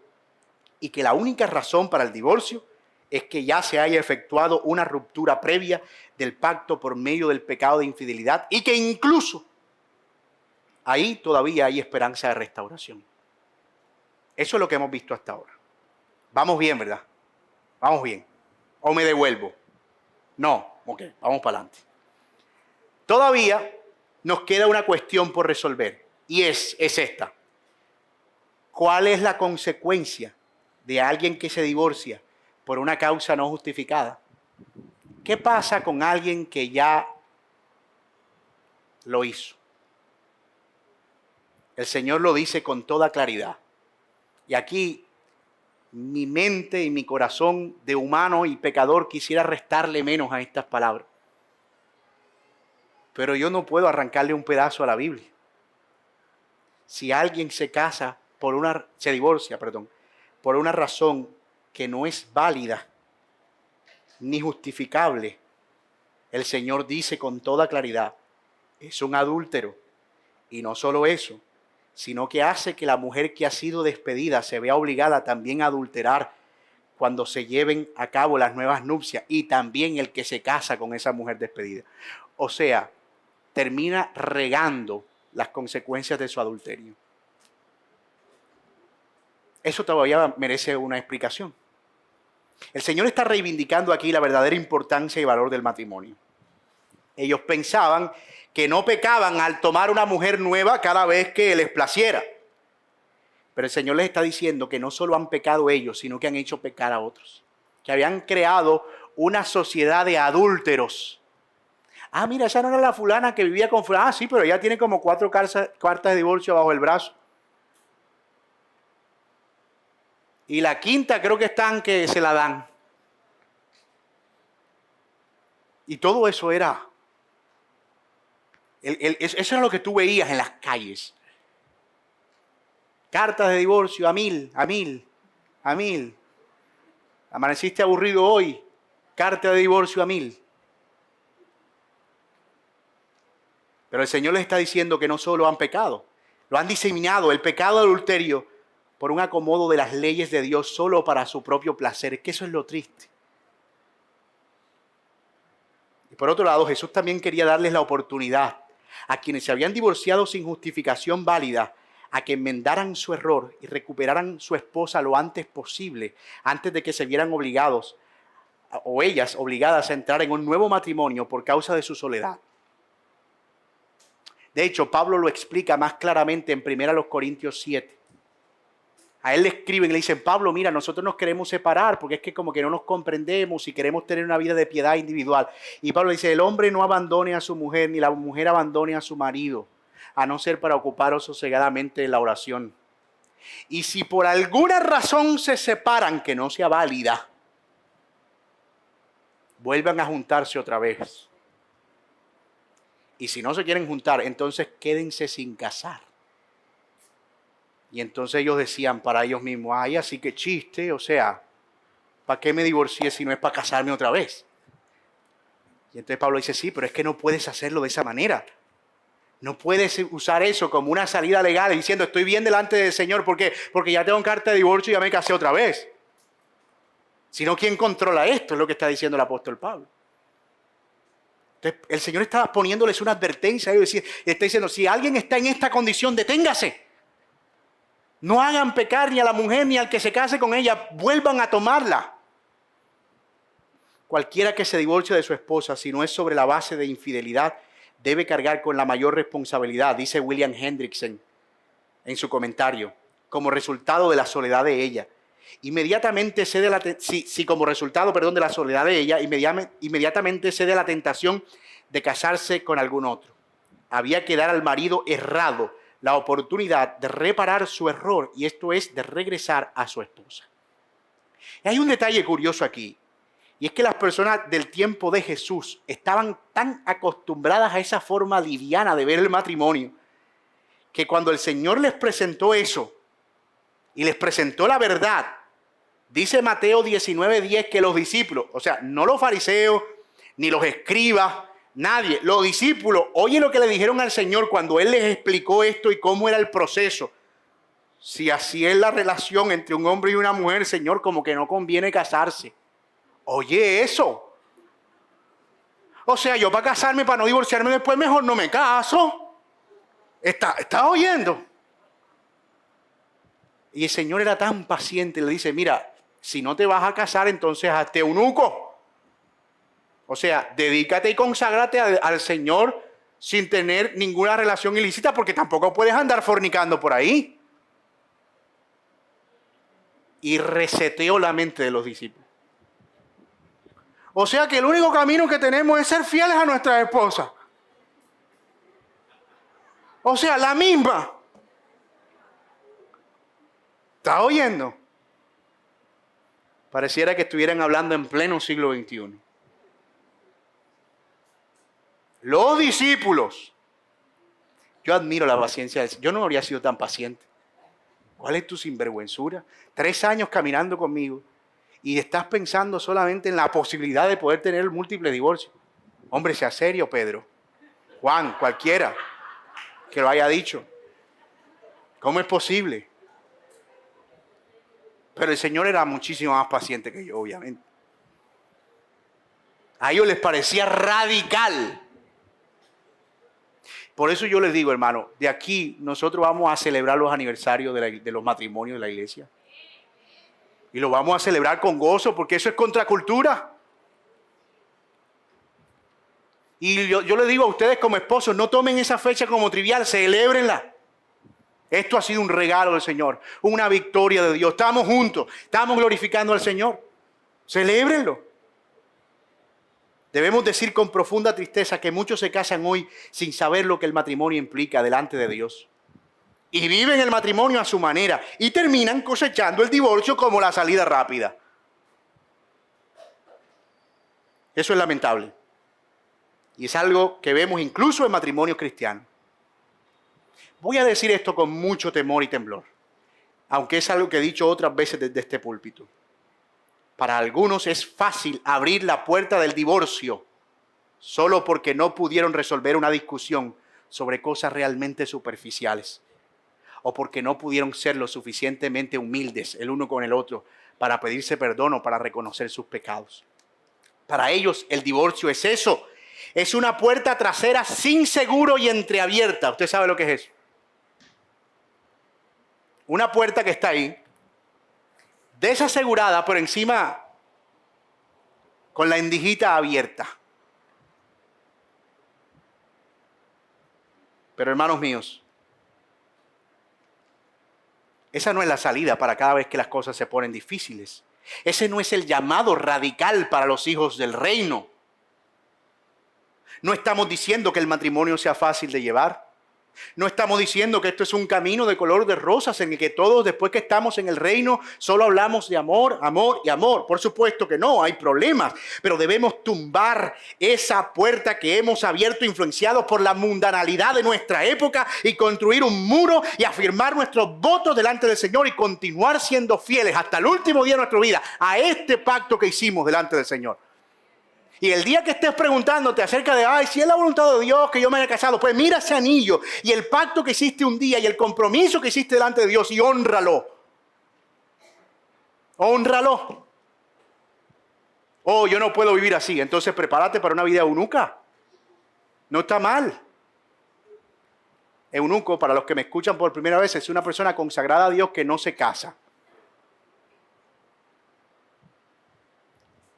y que la única razón para el divorcio es que ya se haya efectuado una ruptura previa del pacto por medio del pecado de infidelidad y que incluso ahí todavía hay esperanza de restauración. Eso es lo que hemos visto hasta ahora. Vamos bien, ¿verdad? Vamos bien. ¿O me devuelvo? No. Ok, vamos para adelante. Todavía nos queda una cuestión por resolver y es esta. ¿Cuál es la consecuencia de alguien que se divorcia por una causa no justificada? ¿Qué pasa con alguien que ya lo hizo? El Señor lo dice con toda claridad. Y aquí mi mente y mi corazón de humano y pecador quisiera restarle menos a estas palabras. Pero yo no puedo arrancarle un pedazo a la Biblia. Si alguien se divorcia, por una razón que no es válida ni justificable, el Señor dice con toda claridad, es un adúltero. Y no solo eso, sino que hace que la mujer que ha sido despedida se vea obligada también a adulterar cuando se lleven a cabo las nuevas nupcias y también el que se casa con esa mujer despedida. O sea, termina regando las consecuencias de su adulterio. Eso todavía merece una explicación. El Señor está reivindicando aquí la verdadera importancia y valor del matrimonio. Ellos pensaban que no pecaban al tomar una mujer nueva cada vez que les placiera. Pero el Señor les está diciendo que no solo han pecado ellos, sino que han hecho pecar a otros. Que habían creado una sociedad de adúlteros. Ah, mira, esa no era la fulana que vivía con fulana. Ah, sí, pero ella tiene como 4 cartas de divorcio bajo el brazo. Y la quinta creo que están que se la dan. Y todo eso era... eso era lo que tú veías en las calles. Cartas de divorcio a 1000, a 1000, a 1000. Amaneciste aburrido hoy. Carta de divorcio a 1000. Pero el Señor les está diciendo que no solo han pecado, lo han diseminado, el pecado de adulterio, por un acomodo de las leyes de Dios solo para su propio placer. Es que eso es lo triste. Y por otro lado, Jesús también quería darles la oportunidad a quienes se habían divorciado sin justificación válida a que enmendaran su error y recuperaran su esposa lo antes posible, antes de que se vieran obligados, o ellas obligadas a entrar en un nuevo matrimonio por causa de su soledad. De hecho, Pablo lo explica más claramente en 1 Corintios 7. A él le escriben y le dicen, Pablo, mira, nosotros nos queremos separar porque es que como que no nos comprendemos y queremos tener una vida de piedad individual. Y Pablo dice, el hombre no abandone a su mujer, ni la mujer abandone a su marido, a no ser para ocuparos sosegadamente en la oración. Y si por alguna razón se separan que no sea válida, vuelvan a juntarse otra vez. Y si no se quieren juntar, entonces quédense sin casar. Y entonces ellos decían para ellos mismos, ay, así que chiste, o sea, ¿para qué me divorcié si no es para casarme otra vez? Y entonces Pablo dice, sí, pero es que no puedes hacerlo de esa manera. No puedes usar eso como una salida legal diciendo, estoy bien delante del Señor. ¿Por qué? Porque ya tengo carta de divorcio y ya me casé otra vez. Sino, ¿quién controla esto? Es lo que está diciendo el apóstol Pablo. Entonces, el Señor está poniéndoles una advertencia. Está diciendo, si alguien está en esta condición, deténgase. No hagan pecar ni a la mujer ni al que se case con ella. Vuelvan a tomarla. Cualquiera que se divorcie de su esposa, si no es sobre la base de infidelidad, debe cargar con la mayor responsabilidad, dice William Hendrickson en su comentario, como resultado de la soledad de ella. Inmediatamente cede si como resultado, de la soledad de ella, inmediatamente cede la tentación de casarse con algún otro. Había que dar al marido errado la oportunidad de reparar su error, y esto es de regresar a su esposa. Y hay un detalle curioso aquí, y es que las personas del tiempo de Jesús estaban tan acostumbradas a esa forma liviana de ver el matrimonio, que cuando el Señor les presentó eso, y les presentó la verdad, dice Mateo 19:10 que los discípulos, o sea, no los fariseos, ni los escribas, nadie, los discípulos, oye lo que le dijeron al Señor cuando Él les explicó esto y cómo era el proceso. Si así es la relación entre un hombre y una mujer, Señor, como que no conviene casarse. Oye eso. O sea, yo para casarme, para no divorciarme después, mejor no me caso. ¿Estás oyendo? Y el Señor era tan paciente, le dice, mira, si no te vas a casar, entonces hazte eunuco. O sea, dedícate y conságrate al Señor sin tener ninguna relación ilícita, porque tampoco puedes andar fornicando por ahí. Y reseteó la mente de los discípulos. O sea que el único camino que tenemos es ser fieles a nuestra esposa. O sea, la misma. ¿Estás oyendo? Pareciera que estuvieran hablando en pleno siglo XXI. Los discípulos. Yo admiro la paciencia. Yo no habría sido tan paciente. ¿Cuál es tu sinvergüenzura? 3 años caminando conmigo y estás pensando solamente en la posibilidad de poder tener múltiples divorcios. Hombre, sea serio, Pedro. Juan, cualquiera que lo haya dicho. ¿Cómo es posible? Pero el Señor era muchísimo más paciente que yo, obviamente. A ellos les parecía radical. Por eso yo les digo, hermano, de aquí nosotros vamos a celebrar los aniversarios de los matrimonios de la iglesia. Y lo vamos a celebrar con gozo porque eso es contracultura. Y yo le digo a ustedes como esposos, no tomen esa fecha como trivial, celébrenla. Esto ha sido un regalo del Señor, una victoria de Dios. Estamos juntos, estamos glorificando al Señor. Celébrenlo. Debemos decir con profunda tristeza que muchos se casan hoy sin saber lo que el matrimonio implica delante de Dios. Y viven el matrimonio a su manera y terminan cosechando el divorcio como la salida rápida. Eso es lamentable. Y es algo que vemos incluso en matrimonios cristianos. Voy a decir esto con mucho temor y temblor, aunque es algo que he dicho otras veces desde este púlpito. Para algunos es fácil abrir la puerta del divorcio solo porque no pudieron resolver una discusión sobre cosas realmente superficiales o porque no pudieron ser lo suficientemente humildes el uno con el otro para pedirse perdón o para reconocer sus pecados. Para ellos el divorcio es eso, es una puerta trasera sin seguro y entreabierta. ¿Usted sabe lo que es eso? Una puerta que está ahí, desasegurada, pero encima con la endijita abierta. Pero hermanos míos, esa no es la salida para cada vez que las cosas se ponen difíciles. Ese no es el llamado radical para los hijos del reino. No estamos diciendo que el matrimonio sea fácil de llevar. No estamos diciendo que esto es un camino de color de rosas en el que todos, después que estamos en el reino, solo hablamos de amor, amor y amor. Por supuesto que no, hay problemas, pero debemos tumbar esa puerta que hemos abierto influenciados por la mundanalidad de nuestra época y construir un muro y afirmar nuestros votos delante del Señor y continuar siendo fieles hasta el último día de nuestra vida a este pacto que hicimos delante del Señor. Y el día que estés preguntándote acerca de, si es la voluntad de Dios que yo me haya casado, pues mira ese anillo y el pacto que hiciste un día y el compromiso que hiciste delante de Dios y hónralo. Hónralo. Oh, yo no puedo vivir así. Entonces prepárate para una vida eunuca. No está mal. Eunuco, para los que me escuchan por primera vez, es una persona consagrada a Dios que no se casa.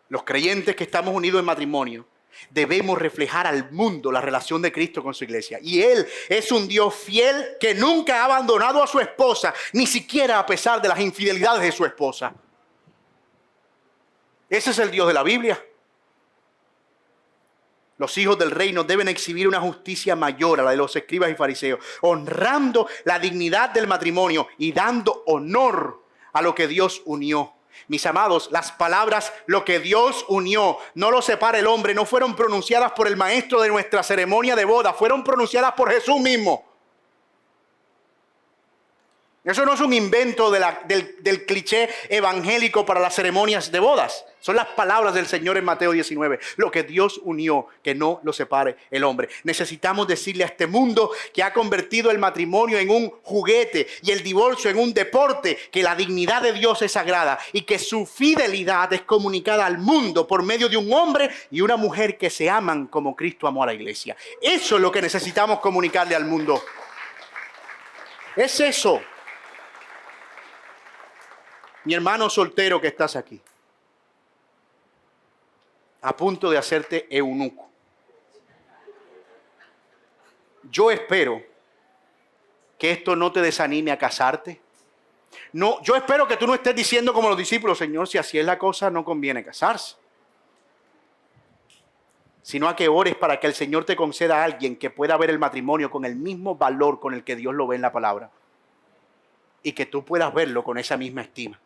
Los creyentes que estamos unidos en matrimonio debemos reflejar al mundo la relación de Cristo con su iglesia. Y Él es un Dios fiel que nunca ha abandonado a su esposa, ni siquiera a pesar de las infidelidades de su esposa. Ese es el Dios de la Biblia. Los hijos del reino deben exhibir una justicia mayor a la de los escribas y fariseos, honrando la dignidad del matrimonio y dando honor a lo que Dios unió. Mis amados, las palabras "lo que Dios unió, no lo separa el hombre" no fueron pronunciadas por el maestro de nuestra ceremonia de boda, fueron pronunciadas por Jesús mismo. Eso no es un invento del cliché evangélico para las ceremonias de bodas. Son las palabras del Señor en Mateo 19. Lo que Dios unió, que no lo separe el hombre. Necesitamos decirle a este mundo que ha convertido el matrimonio en un juguete y el divorcio en un deporte, que la dignidad de Dios es sagrada y que su fidelidad es comunicada al mundo por medio de un hombre y una mujer que se aman como Cristo amó a la iglesia. Eso es lo que necesitamos comunicarle al mundo. Es eso. Mi hermano soltero que estás aquí, a punto de hacerte eunuco. Yo espero que esto no te desanime a casarte. No, yo espero que tú no estés diciendo como los discípulos: Señor, si así es la cosa, no conviene casarse. Sino a que ores para que el Señor te conceda a alguien que pueda ver el matrimonio con el mismo valor con el que Dios lo ve en la palabra. Y que tú puedas verlo con esa misma estima.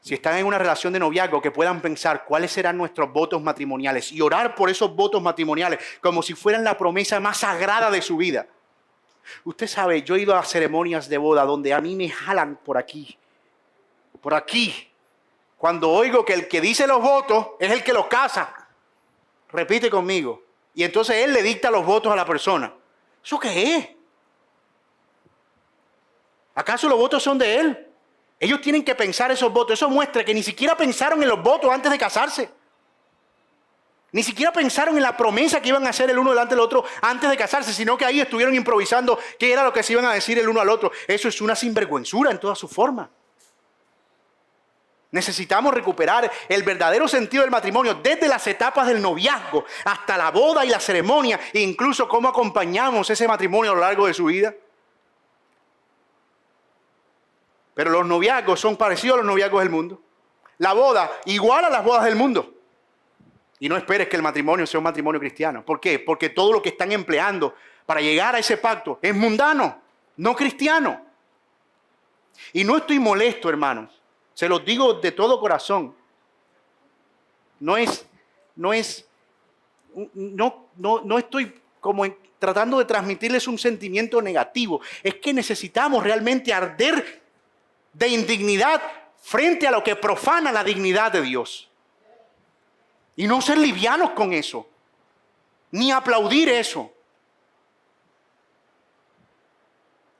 Si están en una relación de noviazgo, que puedan pensar cuáles serán nuestros votos matrimoniales y orar por esos votos matrimoniales como si fueran la promesa más sagrada de su vida. Usted sabe, yo he ido a ceremonias de boda donde a mí me jalan por aquí, cuando oigo que el que dice los votos es el que los casa. Repite conmigo. Y entonces él le dicta los votos a la persona. ¿Eso qué es? ¿Acaso los votos son de él? Ellos tienen que pensar esos votos. Eso muestra que ni siquiera pensaron en los votos antes de casarse. Ni siquiera pensaron en la promesa que iban a hacer el uno delante del otro antes de casarse, sino que ahí estuvieron improvisando qué era lo que se iban a decir el uno al otro. Eso es una sinvergüenzura en toda su forma. Necesitamos recuperar el verdadero sentido del matrimonio desde las etapas del noviazgo hasta la boda y la ceremonia, e incluso cómo acompañamos ese matrimonio a lo largo de su vida. Pero los noviazgos son parecidos a los noviazgos del mundo. La boda igual a las bodas del mundo. Y no esperes que el matrimonio sea un matrimonio cristiano. ¿Por qué? Porque todo lo que están empleando para llegar a ese pacto es mundano, no cristiano. Y no estoy molesto, hermanos. Se los digo de todo corazón. No estoy como tratando de transmitirles un sentimiento negativo. Es que necesitamos realmente arder de indignidad frente a lo que profana la dignidad de Dios. Y no ser livianos con eso, ni aplaudir eso.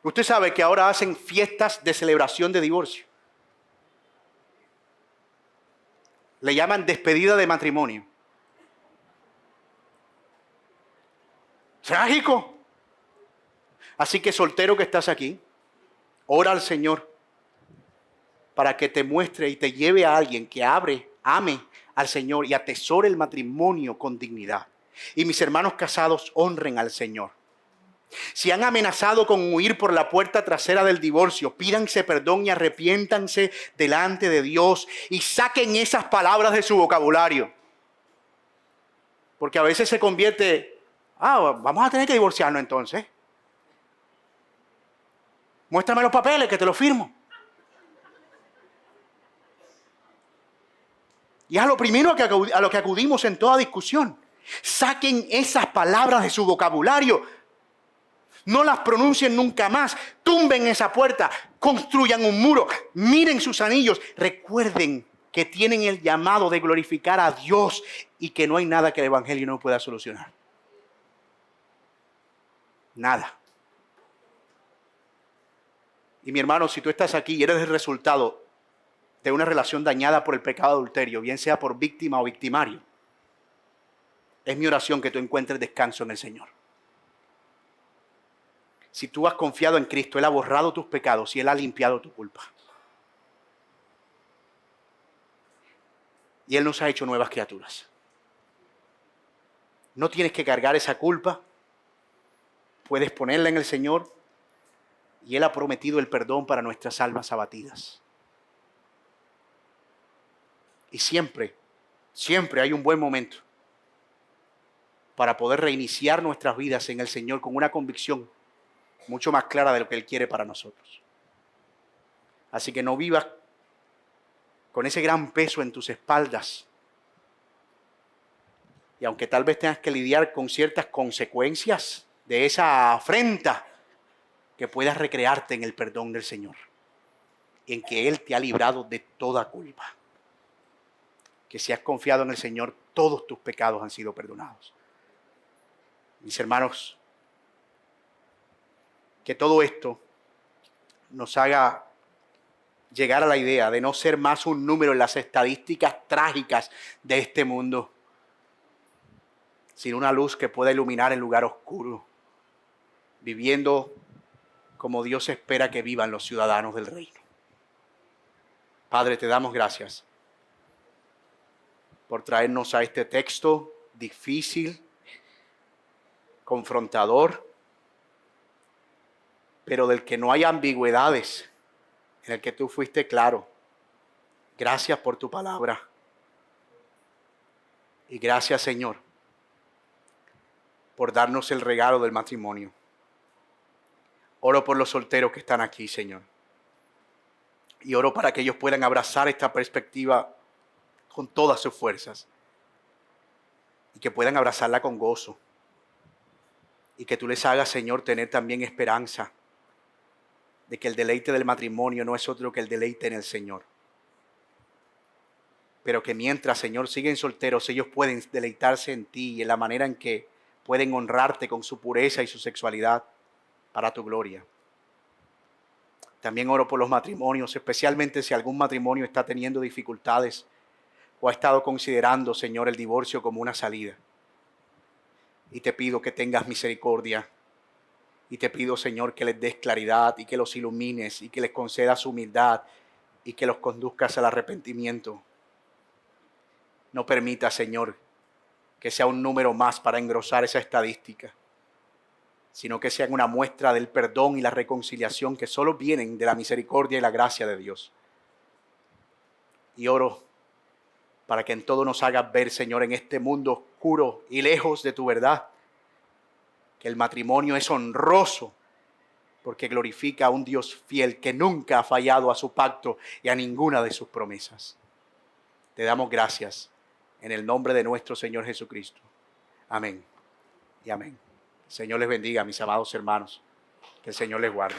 Usted sabe que ahora hacen fiestas de celebración de divorcio. Le llaman despedida de matrimonio. Trágico. Así que soltero que estás aquí, ora al Señor para que te muestre y te lleve a alguien que ame al Señor y atesore el matrimonio con dignidad. Y mis hermanos casados, honren al Señor. Si han amenazado con huir por la puerta trasera del divorcio, pídanse perdón y arrepiéntanse delante de Dios y saquen esas palabras de su vocabulario. Porque a veces se convierte, vamos a tener que divorciarnos entonces. Muéstrame los papeles que te los firmo. Y es a lo primero a lo que acudimos en toda discusión. Saquen esas palabras de su vocabulario. No las pronuncien nunca más. Tumben esa puerta. Construyan un muro. Miren sus anillos. Recuerden que tienen el llamado de glorificar a Dios y que no hay nada que el Evangelio no pueda solucionar. Nada. Y mi hermano, si tú estás aquí y eres el resultado de una relación dañada por el pecado de adulterio, bien sea por víctima o victimario, es mi oración que tú encuentres descanso en el Señor. Si tú has confiado en Cristo, Él ha borrado tus pecados y Él ha limpiado tu culpa. Y Él nos ha hecho nuevas criaturas. No tienes que cargar esa culpa. Puedes ponerla en el Señor y Él ha prometido el perdón para nuestras almas abatidas. Y siempre hay un buen momento para poder reiniciar nuestras vidas en el Señor con una convicción mucho más clara de lo que Él quiere para nosotros. Así que no vivas con ese gran peso en tus espaldas. Y aunque tal vez tengas que lidiar con ciertas consecuencias de esa afrenta, que puedas recrearte en el perdón del Señor y en que Él te ha librado de toda culpa. Que si has confiado en el Señor, todos tus pecados han sido perdonados. Mis hermanos, que todo esto nos haga llegar a la idea de no ser más un número en las estadísticas trágicas de este mundo, sino una luz que pueda iluminar el lugar oscuro, viviendo como Dios espera que vivan los ciudadanos del reino. Padre, te damos gracias por traernos a este texto difícil, confrontador, pero del que no hay ambigüedades, en el que tú fuiste claro. Gracias por tu palabra. Y gracias, Señor, por darnos el regalo del matrimonio. Oro por los solteros que están aquí, Señor. Y oro para que ellos puedan abrazar esta perspectiva con todas sus fuerzas. Y que puedan abrazarla con gozo. Y que tú les hagas, Señor, tener también esperanza de que el deleite del matrimonio no es otro que el deleite en el Señor. Pero que mientras, Señor, siguen solteros, ellos pueden deleitarse en ti y en la manera en que pueden honrarte con su pureza y su sexualidad para tu gloria. También oro por los matrimonios, especialmente si algún matrimonio está teniendo dificultades o ha estado considerando, Señor, el divorcio como una salida. Y te pido que tengas misericordia. Y te pido, Señor, que les des claridad y que los ilumines y que les concedas humildad y que los conduzcas al arrepentimiento. No permita, Señor, que sea un número más para engrosar esa estadística, sino que sean una muestra del perdón y la reconciliación que solo vienen de la misericordia y la gracia de Dios. Y oro para que en todo nos hagas ver, Señor, en este mundo oscuro y lejos de tu verdad, que el matrimonio es honroso porque glorifica a un Dios fiel que nunca ha fallado a su pacto y a ninguna de sus promesas. Te damos gracias en el nombre de nuestro Señor Jesucristo. Amén y amén. El Señor les bendiga, mis amados hermanos. Que el Señor les guarde.